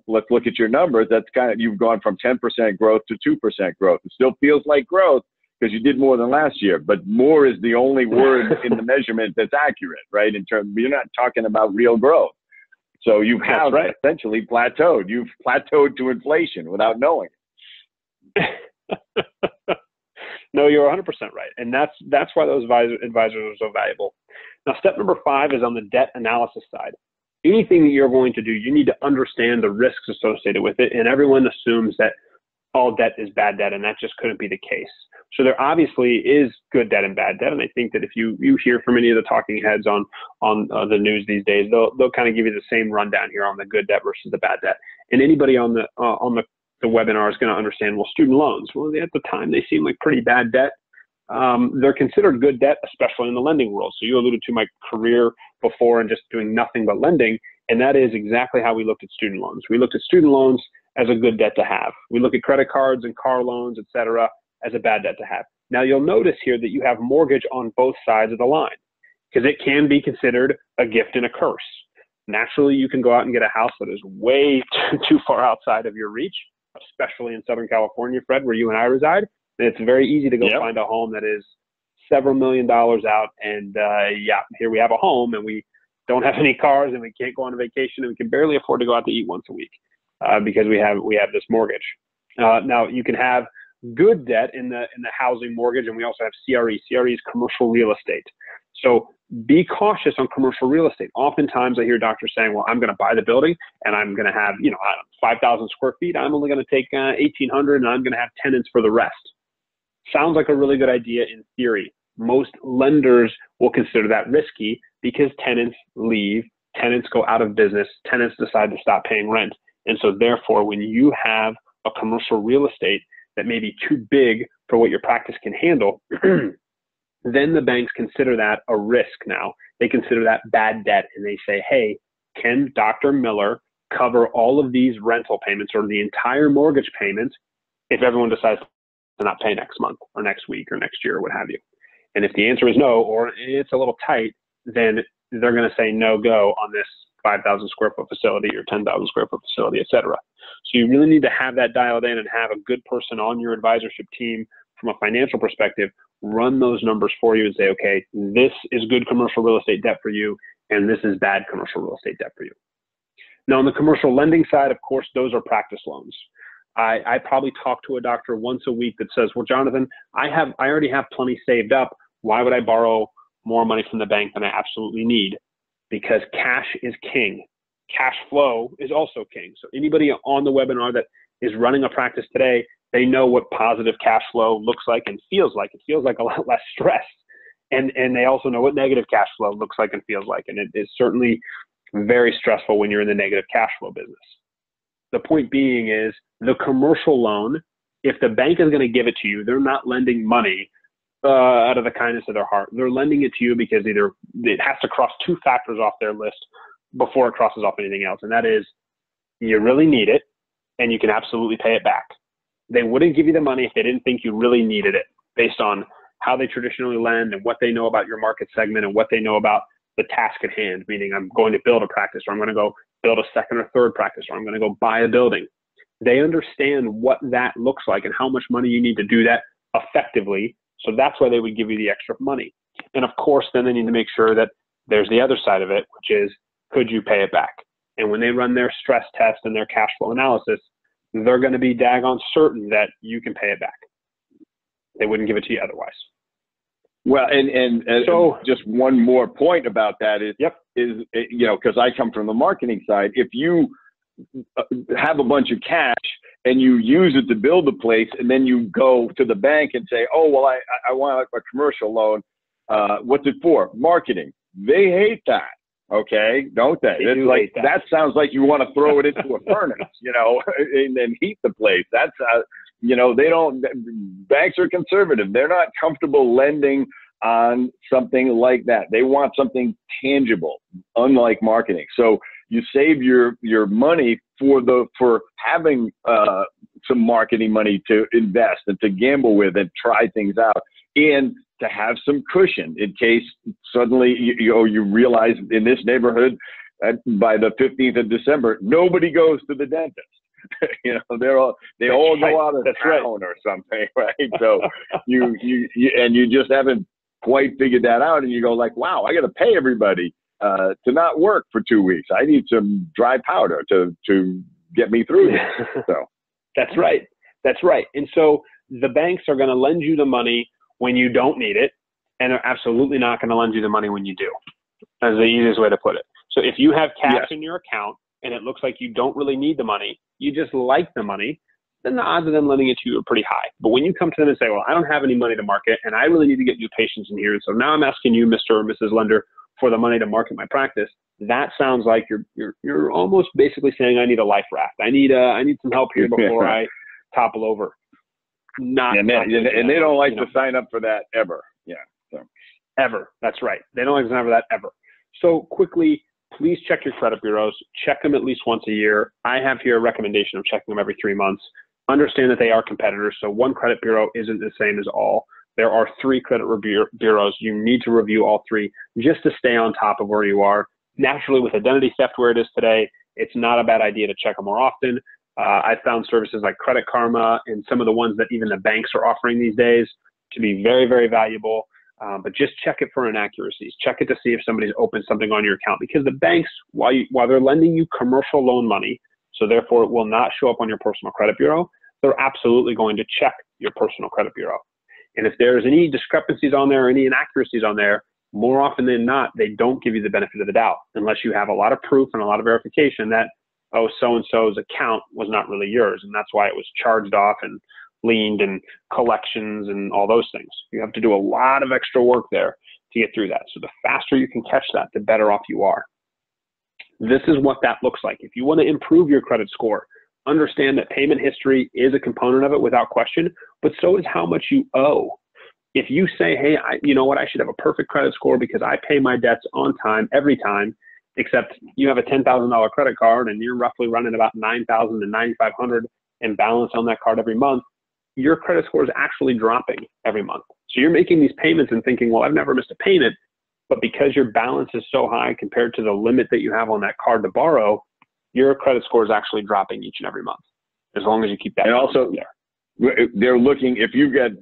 let's look at your numbers. That's you've gone from 10% growth to 2% growth. It still feels like growth because you did more than last year, but more is the only word in the measurement that's accurate, right? In terms, you're not talking about real growth. So you have essentially plateaued. You've plateaued to inflation without knowing it. No, you're 100% right. And that's why those advisors are so valuable. Now, step number 5 is on the debt analysis side. Anything that you're going to do, you need to understand the risks associated with it. And everyone assumes that all debt is bad debt, and that just couldn't be the case. So there obviously is good debt and bad debt. And I think that if you hear from any of the talking heads on the news these days, they'll kind of give you the same rundown here on the good debt versus the bad debt. And anybody on the webinar is going to understand, well, student loans, well, at the time they seem like pretty bad debt. They're considered good debt, especially in the lending world. So you alluded to my career before and just doing nothing but lending. And that is exactly how we looked at student loans. We looked at student loans as a good debt to have. We look at credit cards and car loans, et cetera, as a bad debt to have. Now you'll notice here that you have mortgage on both sides of the line because it can be considered a gift and a curse. Naturally, you can go out and get a house that is way too far outside of your reach, especially in Southern California, Fred, where you and I reside. And it's very easy to go find a home that is several $1 million out. And here we have a home and we don't have any cars and we can't go on a vacation and we can barely afford to go out to eat once a week because we have this mortgage. Now you can have good debt in the housing mortgage, and we also have CRE. CRE is commercial real estate. So be cautious on commercial real estate. Oftentimes I hear doctors saying, well, I'm going to buy the building and I'm going to have 5,000 square feet. I'm only going to take 1,800 and I'm going to have tenants for the rest. Sounds like a really good idea in theory. Most lenders will consider that risky because tenants leave, tenants go out of business, tenants decide to stop paying rent. And so therefore, when you have a commercial real estate that may be too big for what your practice can handle, then the banks consider that a risk now. They consider that bad debt and they say, hey, can Dr. Miller cover all of these rental payments or the entire mortgage payment if everyone decides to not pay next month or next week or next year or what have you? And if the answer is no, or it's a little tight, then they're going to say no go on this 5,000 square foot facility or 10,000 square foot facility, et cetera. So you really need to have that dialed in and have a good person on your advisorship team from a financial perspective, run those numbers for you and say, okay, this is good commercial real estate debt for you, and this is bad commercial real estate debt for you. Now, on the commercial lending side, of course, those are practice loans. I probably talk to a doctor once a week that says, well, Jonathan, I already have plenty saved up. Why would I borrow more money from the bank than I absolutely need? Because cash is king. Cash flow is also king. So anybody on the webinar that is running a practice today, they know what positive cash flow looks like and feels like. It feels like a lot less stress. And they also know what negative cash flow looks like and feels like. And it is certainly very stressful when you're in the negative cash flow business. The point being is the commercial loan, if the bank is going to give it to you, they're not lending money out of the kindness of their heart. They're lending it to you because either it has to cross 2 factors off their list before it crosses off anything else. And that is, you really need it and you can absolutely pay it back. They wouldn't give you the money if they didn't think you really needed it based on how they traditionally lend and what they know about your market segment and what they know about the task at hand, meaning I'm going to build a practice or I'm going to go build a second or third practice or I'm going to go buy a building. They understand what that looks like and how much money you need to do that effectively. So that's why they would give you the extra money. And of course, then they need to make sure that there's the other side of it, which is, could you pay it back? And when they run their stress test and their cash flow analysis, they're going to be daggone certain that you can pay it back. They wouldn't give it to you otherwise. Well, and so just one more point about that is, because I come from the marketing side, if you have a bunch of cash and you use it to build a place and then you go to the bank and say, oh, well, I want a commercial loan. What's it for? Marketing. They hate that. Okay, don't they? It's like that sounds like you want to throw it into a furnace, you know, and heat the place. That's you know, they don't. Banks are conservative. They're not comfortable lending on something like that. They want something tangible, unlike marketing. So you save your money for having some marketing money to invest and to gamble with and try things out, and to have some cushion in case suddenly you realize in this neighborhood by the 15th of December nobody goes to the dentist. You know, they all go out of town or something, right? So you just haven't quite figured that out, and you go like, wow, I got to pay everybody to not work for 2 weeks. I need some dry powder to get me through this. So that's right. And so the banks are going to lend you the money when you don't need it, and they're absolutely not going to lend you the money when you do. That's the easiest way to put it. So if you have cash in your account and it looks like you don't really need the money, you just like the money, then the odds of them lending it to you are pretty high. But when you come to them and say, well, I don't have any money to market and I really need to get new patients in here, so now I'm asking you, Mr. or Mrs. Lender, for the money to market my practice, that sounds like you're almost basically saying, I need a life raft. I need some help here before I topple over. And they don't like to sign up for that ever. Yeah. So. Ever. That's right. They don't like to sign up for that ever. So quickly, please check your credit bureaus. Check them at least once a year. I have here a recommendation of checking them every 3 months. Understand that they are competitors, so one credit bureau isn't the same as all. There are 3 credit bureaus. You need to review all 3 just to stay on top of where you are. Naturally, with identity theft where it is today, it's not a bad idea to check them more often. I found services like Credit Karma and some of the ones that even the banks are offering these days to be very, very valuable. But just check it for inaccuracies. Check it to see if somebody's opened something on your account, because the banks, while they're lending you commercial loan money, so therefore it will not show up on your personal credit bureau, they're absolutely going to check your personal credit bureau. And if there's any discrepancies on there or any inaccuracies on there, more often than not, they don't give you the benefit of the doubt unless you have a lot of proof and a lot of verification that, oh, so-and-so's account was not really yours, and that's why it was charged off and liened and collections and all those things. You have to do a lot of extra work there to get through that. So the faster you can catch that, the better off you are. This is what that looks like. If you want to improve your credit score, understand that payment history is a component of it without question, but so is how much you owe. If you say, hey, you know what, I should have a perfect credit score because I pay my debts on time every time, except you have a $10,000 credit card and you're roughly running about $9,000 to $9,500 in balance on that card every month, your credit score is actually dropping every month. So you're making these payments and thinking, well, I've never missed a payment, but because your balance is so high compared to the limit that you have on that card to borrow, your credit score is actually dropping each and every month, as long as you keep that. And also, they're looking, if you get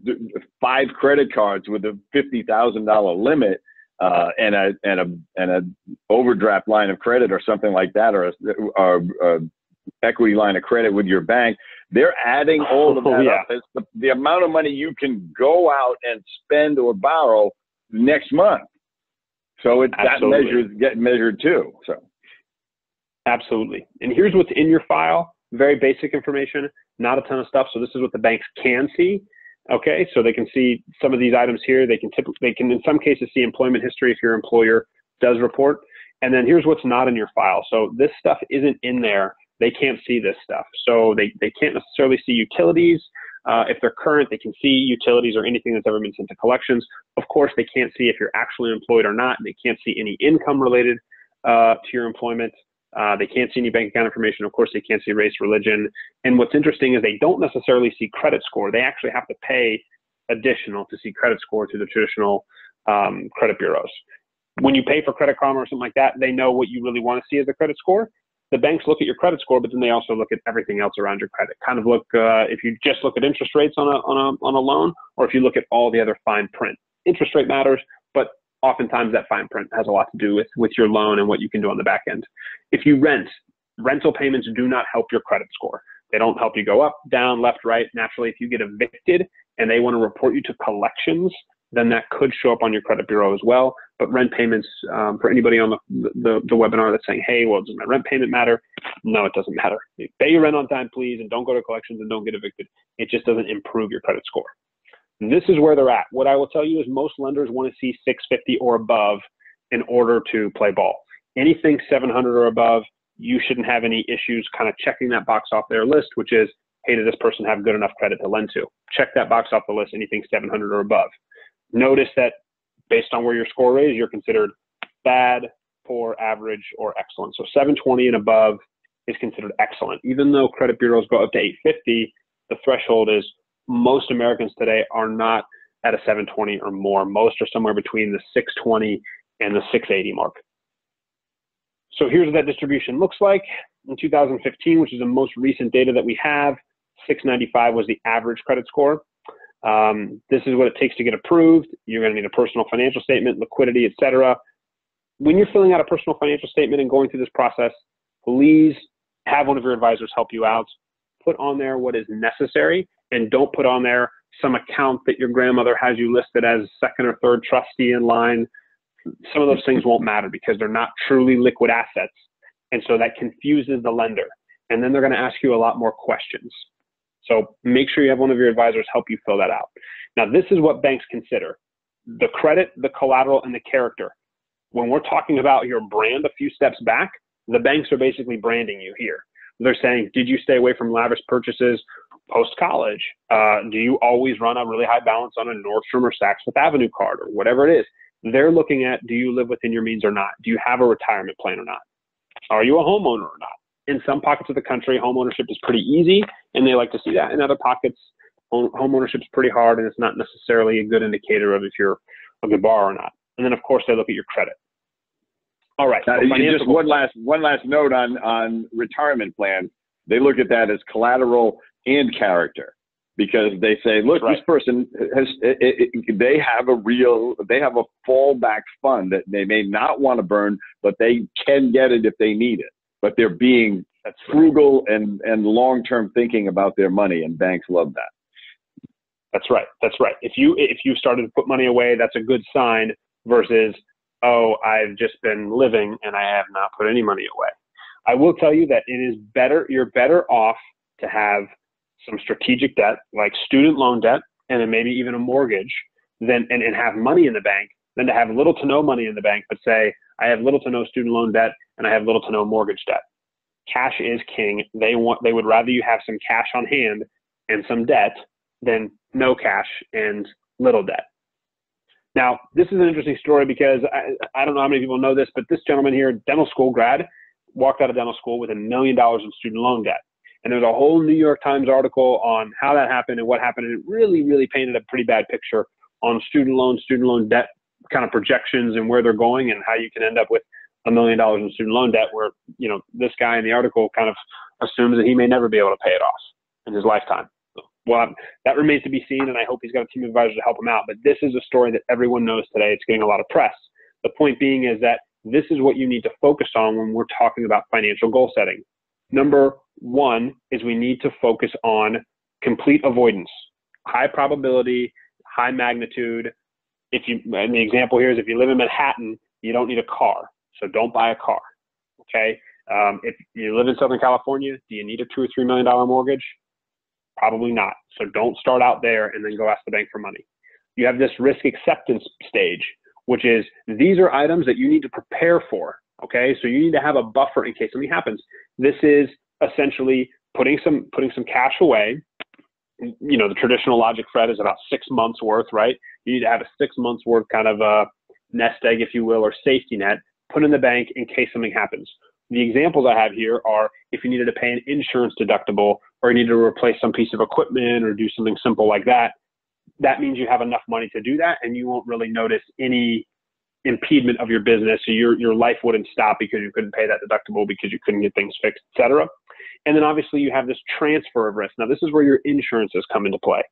5 credit cards with a $50,000 limit and a overdraft line of credit or something like that, or a equity line of credit with your bank, they're adding all of that up. It's the amount of money you can go out and spend or borrow next month. So that measures get measured too. So absolutely. And here's what's in your file. Very basic information, not a ton of stuff. So this is what the banks can see. Okay, so they can see some of these items here. They can in some cases see employment history if your employer does report. And then here's what's not in your file. So this stuff isn't in there. They can't see this stuff. So they can't necessarily see utilities. If they're current, they can see utilities or anything that's ever been sent to collections. Of course, they can't see if you're actually employed or not. They can't see any income related to your employment. They can't see any bank account information. Of course, they can't see race, religion. And what's interesting is they don't necessarily see credit score. They actually have to pay additional to see credit score through the traditional credit bureaus. When you pay for Credit Karma or something like that, they know what you really want to see as a credit score. The banks look at your credit score, but then they also look at everything else around your credit. Kind of look, if you just look at interest rates on a loan, or if you look at all the other fine print. Interest rate matters, but oftentimes that fine print has a lot to do with your loan and what you can do on the back end. If you rent, rental payments do not help your credit score. They don't help you go up, down, left, right. Naturally, if you get evicted and they want to report you to collections, then that could show up on your credit bureau as well. But rent payments, for anybody on the webinar that's saying, hey, well, does my rent payment matter? No, it doesn't matter. Pay your rent on time, please, and don't go to collections and don't get evicted. It just doesn't improve your credit score. And this is where they're at. What I will tell you is most lenders want to see 650 or above in order to play ball. anything 700 or above, you shouldn't have any issues kind of checking that box off their list, which is, hey, does this person have good enough credit to lend to? Check that box off the list, anything 700 or above. Notice that based on where your score is, you're considered bad, poor, average, or excellent. So 720 and above is considered excellent. Even though credit bureaus go up to 850, the threshold is most Americans today are not at a 720 or more. Most are somewhere between the 620 and the 680 mark. So here's what that distribution looks like. In 2015, which is the most recent data that we have, 695 was the average credit score. This is what it takes to get approved. You're going to need a personal financial statement, liquidity, etc. When you're filling out a personal financial statement and going through this process, please have one of your advisors help you out. Put on there what is necessary, and don't put on there some account that your grandmother has you listed as second or third trustee in line. Some of those things won't matter because they're not truly liquid assets. And so that confuses the lender. And then they're going to ask you a lot more questions. So make sure you have one of your advisors help you fill that out. Now, this is what banks consider: the credit, the collateral, and the character. When we're talking about your brand a few steps back, the banks are basically branding you here. They're saying, did you stay away from lavish purchases post-college? Do you always run a really high balance on a Nordstrom or Saks Fifth Avenue card, or whatever it is? They're looking at, do you live within your means or not? Do you have a retirement plan or not? Are you a homeowner or not? In some pockets of the country, homeownership is pretty easy, and they like to see that. In other pockets, homeownership is pretty hard, and it's not necessarily a good indicator of if you're a good borrower or not. And then, of course, they look at your credit. All right. So just one last note on retirement plans. They look at that as collateral and character, because they say, look, this person has, they have a fallback fund that they may not want to burn, but they can get it if they need it. But they're being frugal and long-term thinking about their money, and banks love that. That's right. That's right. If you started to put money away, that's a good sign, versus, oh, I've just been living and I have not put any money away. I will tell you that it is better. You're better off to have some strategic debt, like student loan debt, and then maybe even a mortgage, and have money in the bank, than to have little to no money in the bank, but say, I have little to no student loan debt and I have little to no mortgage debt. Cash is king. They would rather you have some cash on hand and some debt than no cash and little debt. Now, this is an interesting story because I don't know how many people know this, but this gentleman here, dental school grad, walked out of dental school with $1 million in student loan debt. And there's a whole New York Times article on how that happened and what happened. And it really, really painted a pretty bad picture on student loan debt kind of projections and where they're going, and how you can end up with $1 million in student loan debt, where, you know, this guy in the article kind of assumes that he may never be able to pay it off in his lifetime. Well, that remains to be seen, and I hope he's got a team of advisors to help him out. But this is a story that everyone knows today. It's getting a lot of press. The point being is that this is what you need to focus on when we're talking about financial goal setting. Number one is we need to focus on complete avoidance, high probability, high magnitude. And the example here is, if you live in Manhattan, you don't need a car, so don't buy a car. Okay. If you live in Southern California, do you need a $2 or $3 million mortgage? Probably not. So don't start out there and then go ask the bank for money. You have this risk acceptance stage, which is, these are items that you need to prepare for. Okay. So you need to have a buffer in case something happens. This is essentially putting some cash away. You know, the traditional logic, Fred, is about 6 months worth, right? You need to have a 6 months worth kind of a nest egg, if you will, or safety net, put in the bank in case something happens. The examples I have here are if you needed to pay an insurance deductible, or you need to replace some piece of equipment or do something simple like that. That means you have enough money to do that, and you won't really notice any impediment of your business. So your life wouldn't stop because you couldn't pay that deductible, because you couldn't get things fixed, et cetera. And then obviously you have this transfer of risk. Now, this is where your insurances come into play.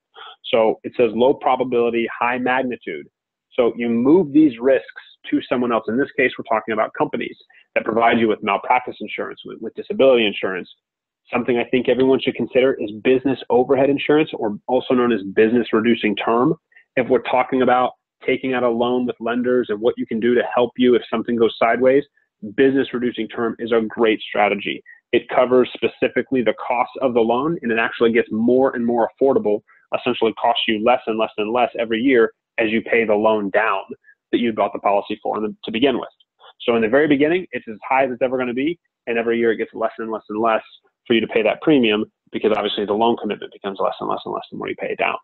So it says low probability, high magnitude. So you move these risks to someone else. In this case, we're talking about companies that provide you with malpractice insurance, with disability insurance. Something I think everyone should consider is business overhead insurance, or also known as business reducing term. If we're talking about taking out a loan with lenders and what you can do to help you if something goes sideways, business reducing term is a great strategy. It covers specifically the cost of the loan, and it actually gets more and more affordable, essentially costs you less and less and less every year as you pay the loan down that you bought the policy for to begin with. So in the very beginning, it's as high as it's ever going to be. And every year it gets less and less and less for you to pay that premium, because obviously the loan commitment becomes less and less and less the more you pay it down.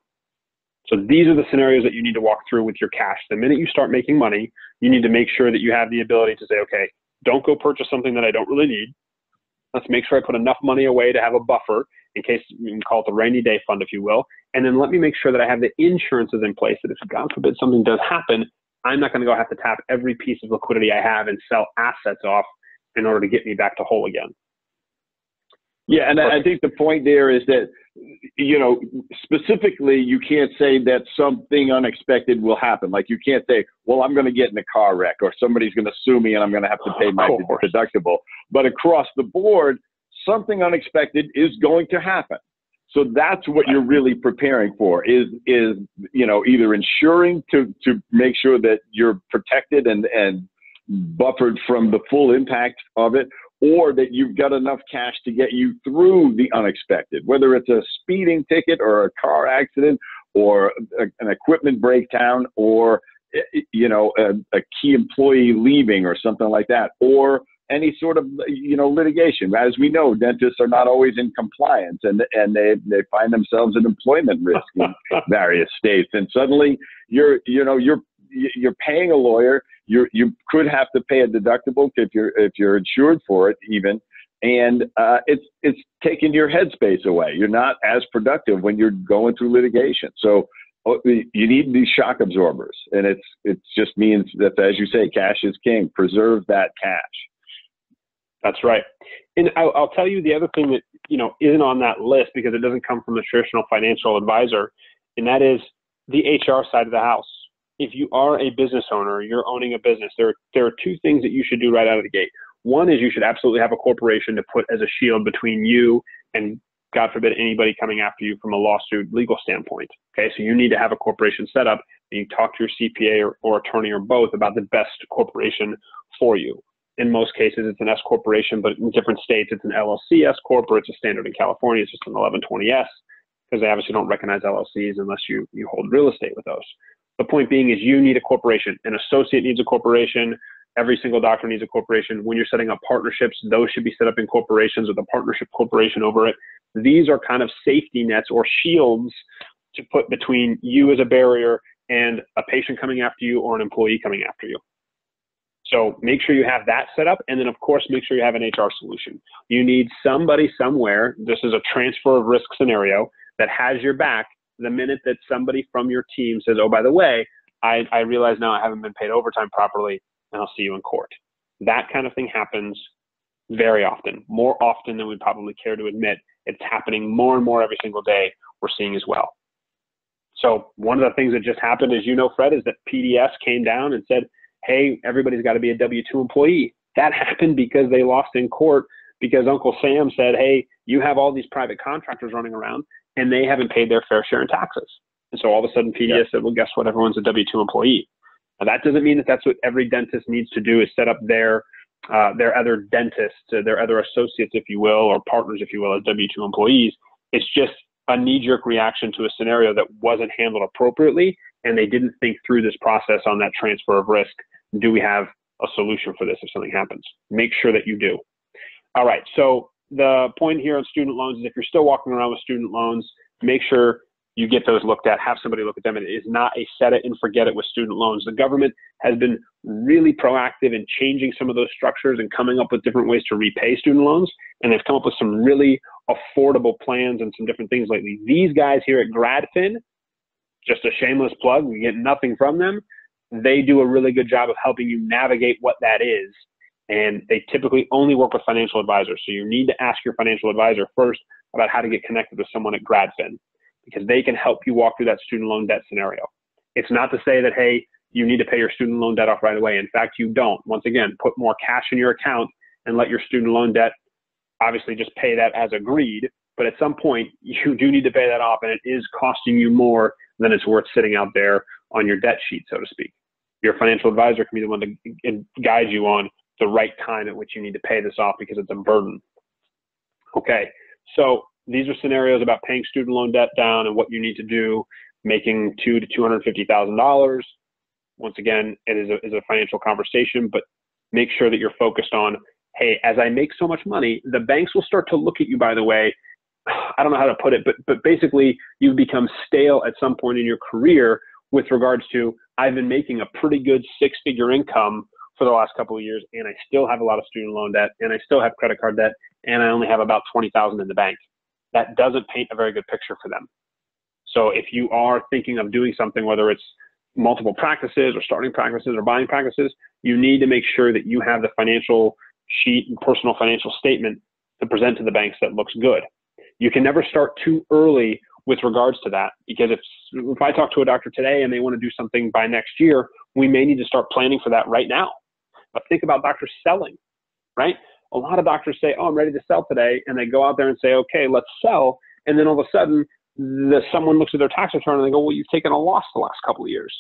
So these are the scenarios that you need to walk through with your cash. The minute you start making money, you need to make sure that you have the ability to say, okay, don't go purchase something that I don't really need. Let's make sure I put enough money away to have a buffer in case, you can call it the rainy day fund, if you will. And then let me make sure that I have the insurances in place that if, God forbid, something does happen, I'm not going to go have to tap every piece of liquidity I have and sell assets off in order to get me back to whole again. Yeah, and I think the point there is that, you know, specifically, you can't say that something unexpected will happen. Like, you can't say, well, I'm going to get in a car wreck, or somebody's going to sue me and I'm going to have to pay my deductible. But across the board, something unexpected is going to happen. So that's what you're really preparing for, is you know, either insuring to make sure that you're protected and buffered from the full impact of it, or that you've got enough cash to get you through the unexpected, whether it's a speeding ticket or a car accident or an equipment breakdown, or, you know, a key employee leaving or something like that, or any sort of, you know, litigation. As we know, dentists are not always in compliance, and they find themselves at employment risk in various states. And suddenly you're paying a lawyer. You could have to pay a deductible if you're insured for it even, and it's taking your headspace away. You're not as productive when you're going through litigation. So you need these shock absorbers, and it just means that, as you say, cash is king. Preserve that cash. That's right. And I'll tell you the other thing that, you know, isn't on that list because it doesn't come from a traditional financial advisor, and that is the HR side of the house. If you are a business owner, you're owning a business, there are two things that you should do right out of the gate. One is you should absolutely have a corporation to put as a shield between you and, God forbid, anybody coming after you from a lawsuit legal standpoint. Okay, so you need to have a corporation set up, and you talk to your CPA or attorney or both about the best corporation for you. In most cases, it's an S corporation, but in different states, it's an LLC S corp, or it's a standard in California, it's just an 1120S, because they obviously don't recognize LLCs unless you hold real estate with those. The point being is you need a corporation. An associate needs a corporation. Every single doctor needs a corporation. When you're setting up partnerships, those should be set up in corporations with a partnership corporation over it. These are kind of safety nets or shields to put between you as a barrier and a patient coming after you or an employee coming after you. So make sure you have that set up. And then, of course, make sure you have an HR solution. You need somebody somewhere. This is a transfer of risk scenario that has your back. The minute that somebody from your team says, oh, by the way, I realize now I haven't been paid overtime properly, and I'll see you in court. That kind of thing happens very often, more often than we probably care to admit. It's happening more and more every single day. We're seeing as well. So one of the things that just happened, as you know, Fred, is that PDS came down and said, hey, everybody's got to be a W-2 employee. That happened because they lost in court, because Uncle Sam said, hey, you have all these private contractors running around, and they haven't paid their fair share in taxes. And so all of a sudden PDS said, well, guess what? Everyone's a W-2 employee. Now, that doesn't mean that that's what every dentist needs to do, is set up their other dentists, their other associates, if you will, or partners, if you will, as W-2 employees. It's just a knee-jerk reaction to a scenario that wasn't handled appropriately, and they didn't think through this process on that transfer of risk. Do we have a solution for this if something happens? Make sure that you do. All right, so the point here on student loans is if you're still walking around with student loans, make sure you get those looked at, have somebody look at them. It is not a set it and forget it with student loans. The government has been really proactive in changing some of those structures and coming up with different ways to repay student loans. And they've come up with some really affordable plans and some different things lately. These guys here at GradFin, just a shameless plug, we get nothing from them. They do a really good job of helping you navigate what that is. And they typically only work with financial advisors. So you need to ask your financial advisor first about how to get connected with someone at GradFin, because they can help you walk through that student loan debt scenario. It's not to say that, hey, you need to pay your student loan debt off right away. In fact, you don't. Once again, put more cash in your account and let your student loan debt, obviously just pay that as agreed. But at some point, you do need to pay that off, and it is costing you more than it's worth sitting out there on your debt sheet, so to speak. Your financial advisor can be the one to guide you on the right time at which you need to pay this off, because it's a burden. Okay, so these are scenarios about paying student loan debt down and what you need to do, making $200,000 to $250,000. Once again, it is a financial conversation, but make sure that you're focused on, hey, as I make so much money, the banks will start to look at you, by the way, I don't know how to put it, but basically you become stale at some point in your career with regards to, I've been making a pretty good 6-figure income for the last couple of years, and I still have a lot of student loan debt, and I still have credit card debt, and I only have about $20,000 in the bank. That doesn't paint a very good picture for them. So if you are thinking of doing something, whether it's multiple practices or starting practices or buying practices, you need to make sure that you have the financial sheet and personal financial statement to present to the banks that looks good. You can never start too early with regards to that, because if I talk to a doctor today and they want to do something by next year, we may need to start planning for that right now. But think about doctors selling, right? A lot of doctors say, oh, I'm ready to sell today. And they go out there and say, okay, let's sell. And then all of a sudden, someone looks at their tax return and they go, well, you've taken a loss the last couple of years.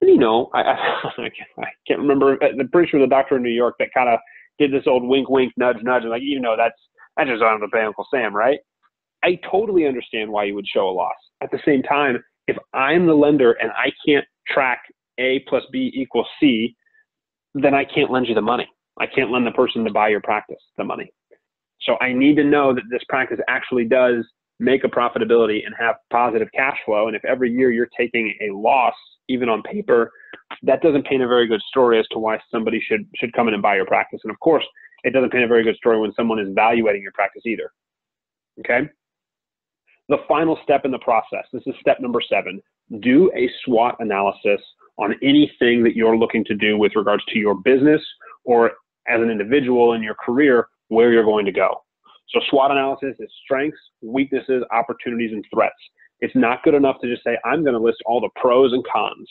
And I can't remember. I'm pretty sure the doctor in New York that kind of did this old wink, wink, nudge, nudge. And like, that's just on to pay Uncle Sam, right? I totally understand why you would show a loss. At the same time, if I'm the lender and I can't track A plus B equals C, then I can't lend you the money. I can't lend the person to buy your practice the money. So I need to know that this practice actually does make a profitability and have positive cash flow. And if every year you're taking a loss, even on paper, that doesn't paint a very good story as to why somebody should come in and buy your practice. And of course, it doesn't paint a very good story when someone is evaluating your practice either. Okay? The final step in the process, this is step number 7, do a SWOT analysis on anything that you're looking to do with regards to your business or as an individual in your career, where you're going to go. So SWOT analysis is strengths, weaknesses, opportunities, and threats. It's not good enough to just say, I'm going to list all the pros and cons.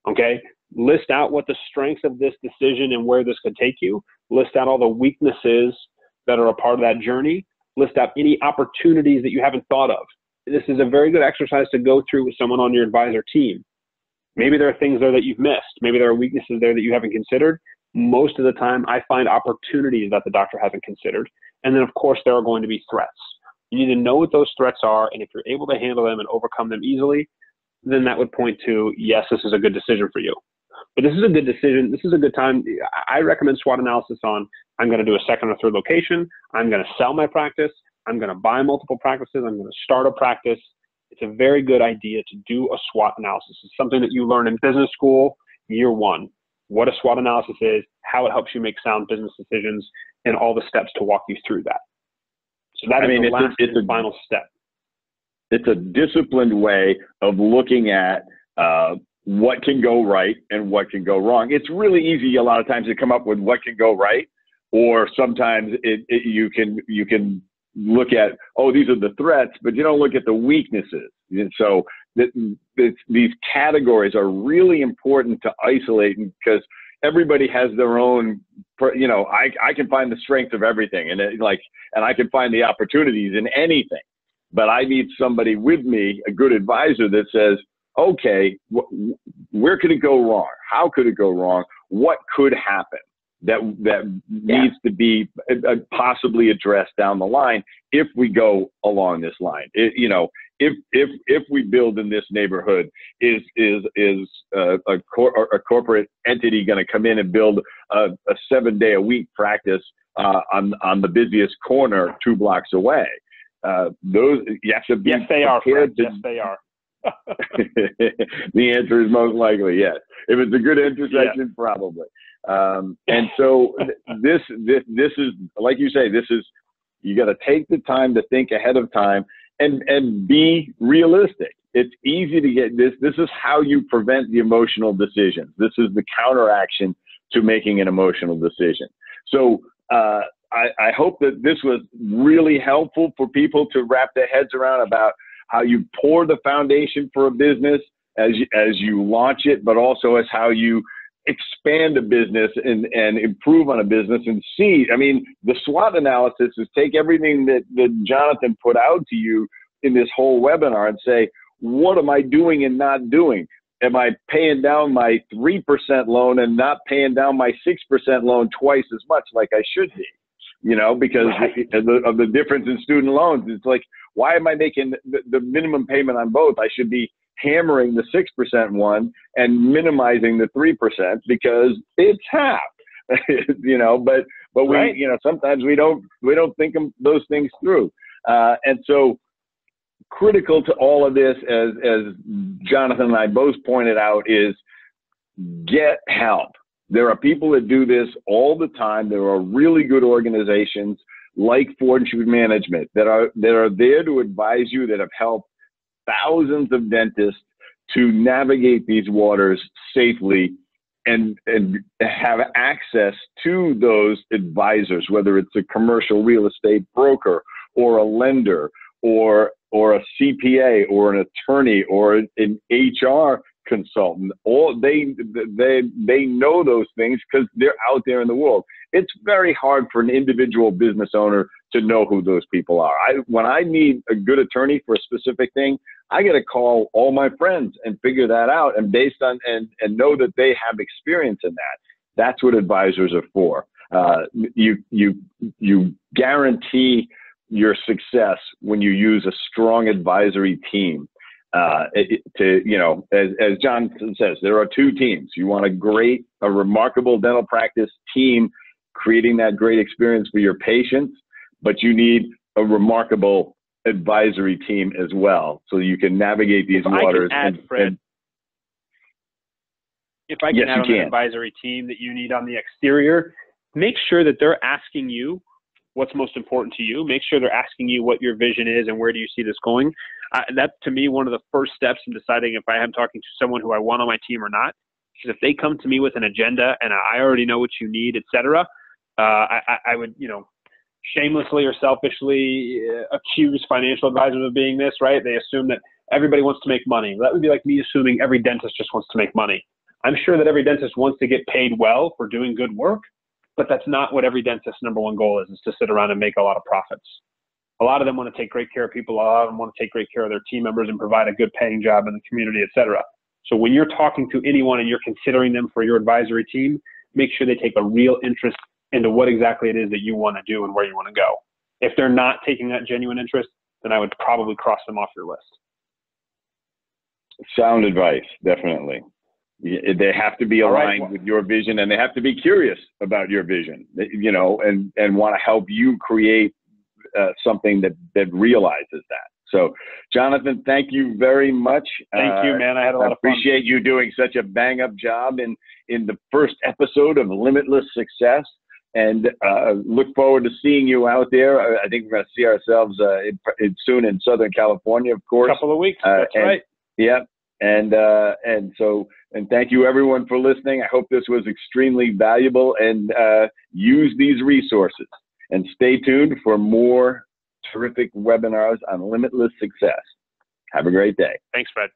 Okay? List out what the strengths of this decision and where this could take you. List out all the weaknesses that are a part of that journey. List out any opportunities that you haven't thought of. This is a very good exercise to go through with someone on your advisor team. Maybe there are things there that you've missed. Maybe there are weaknesses there that you haven't considered. Most of the time, I find opportunities that the doctor hasn't considered. And then, of course, there are going to be threats. You need to know what those threats are, and if you're able to handle them and overcome them easily, then that would point to, yes, this is a good decision for you. But this is a good decision. This is a good time. I recommend SWOT analysis on, I'm going to do a second or third location. I'm going to sell my practice. I'm going to buy multiple practices. I'm going to start a practice. It's a very good idea to do a SWOT analysis. It's something that you learn in business school, year 1. What a SWOT analysis is, how it helps you make sound business decisions, and all the steps to walk you through that. So that is the last and final step. It's a disciplined way of looking at what can go right and what can go wrong. It's really easy a lot of times to come up with what can go right, or sometimes you can look at, oh, these are the threats, but you don't look at the weaknesses. And so these categories are really important to isolate, because everybody has their own, I can find the strength of everything, and I can find the opportunities in anything, but I need somebody with me, a good advisor that says, okay, where could it go wrong? How could it go wrong? What could happen that needs to be possibly addressed down the line if we go along this line? If we build in this neighborhood, is a corporate entity going to come in and build a 7-day-a-week practice on the busiest corner 2 blocks away? Those you have to be prepared to. Yes, they are. The answer is most likely yes. If it's a good intersection, probably. And so this is, like you say, you got to take the time to think ahead of time and be realistic. It's easy to get this. This is how you prevent the emotional decisions. This is the counteraction to making an emotional decision. So I hope that this was really helpful for people to wrap their heads around about how you pour the foundation for a business as you launch it, but also as how you expand a business and improve on a business and see. I mean, the SWOT analysis is take everything that Jonathan put out to you in this whole webinar and say, what am I doing and not doing? Am I paying down my 3% loan and not paying down my 6% loan twice as much like I should be? Because of the difference in student loans. It's like, why am I making the minimum payment on both? I should be hammering the 6% one and minimizing the 3% because it's half. you know, but we, right. you know, sometimes we don't think those things through. And so critical to all of this, as Jonathan and I both pointed out, is get help. There are people that do this all the time. There are really good organizations like Fortitude Management that are there to advise you, that have helped thousands of dentists to navigate these waters safely and have access to those advisors, whether it's a commercial real estate broker or a lender or a CPA or an attorney or an HR consultant. All they know those things because they're out there in the world. It's very hard for an individual business owner to know who those people are. When I need a good attorney for a specific thing, I got to call all my friends and figure that out, and based on and know that they have experience in that. That's what advisors are for. You guarantee your success when you use a strong advisory team. You know, as Jonathan says, there are two teams. You want a remarkable dental practice team creating that great experience for your patients, but you need a remarkable advisory team as well, so you can navigate these waters. If I can add on an advisory team that you need on the exterior, make sure that they're asking you what's most important to you. Make sure they're asking you what your vision is and where do you see this going. That's, to me, one of the first steps in deciding if I am talking to someone who I want on my team or not. Because if they come to me with an agenda and I already know what you need, etc., I would, you know, shamelessly or selfishly accuse financial advisors of being this, right? They assume that everybody wants to make money. That would be like me assuming every dentist just wants to make money. I'm sure that every dentist wants to get paid well for doing good work, but that's not what every dentist's number one goal is to sit around and make a lot of profits. A lot of them want to take great care of people. A lot of them want to take great care of their team members and provide a good paying job in the community, et cetera. So when you're talking to anyone and you're considering them for your advisory team, make sure they take a real interest into what exactly it is that you want to do and where you want to go. If they're not taking that genuine interest, then I would probably cross them off your list. Sound advice, definitely. They have to be aligned with your vision, and they have to be curious about your vision, you know, and want to help you create something that realizes that. So, Jonathan, thank you very much. Thank you, man. I had a lot of fun. I appreciate you doing such a bang-up job in the first episode of Limitless Success, and look forward to seeing you out there. I think we're going to see ourselves soon in Southern California, of course. A couple of weeks. That's right. Yeah. And thank you everyone for listening. I hope this was extremely valuable, and use these resources, and stay tuned for more terrific webinars on Limitless Success. Have a great day. Thanks, Fred.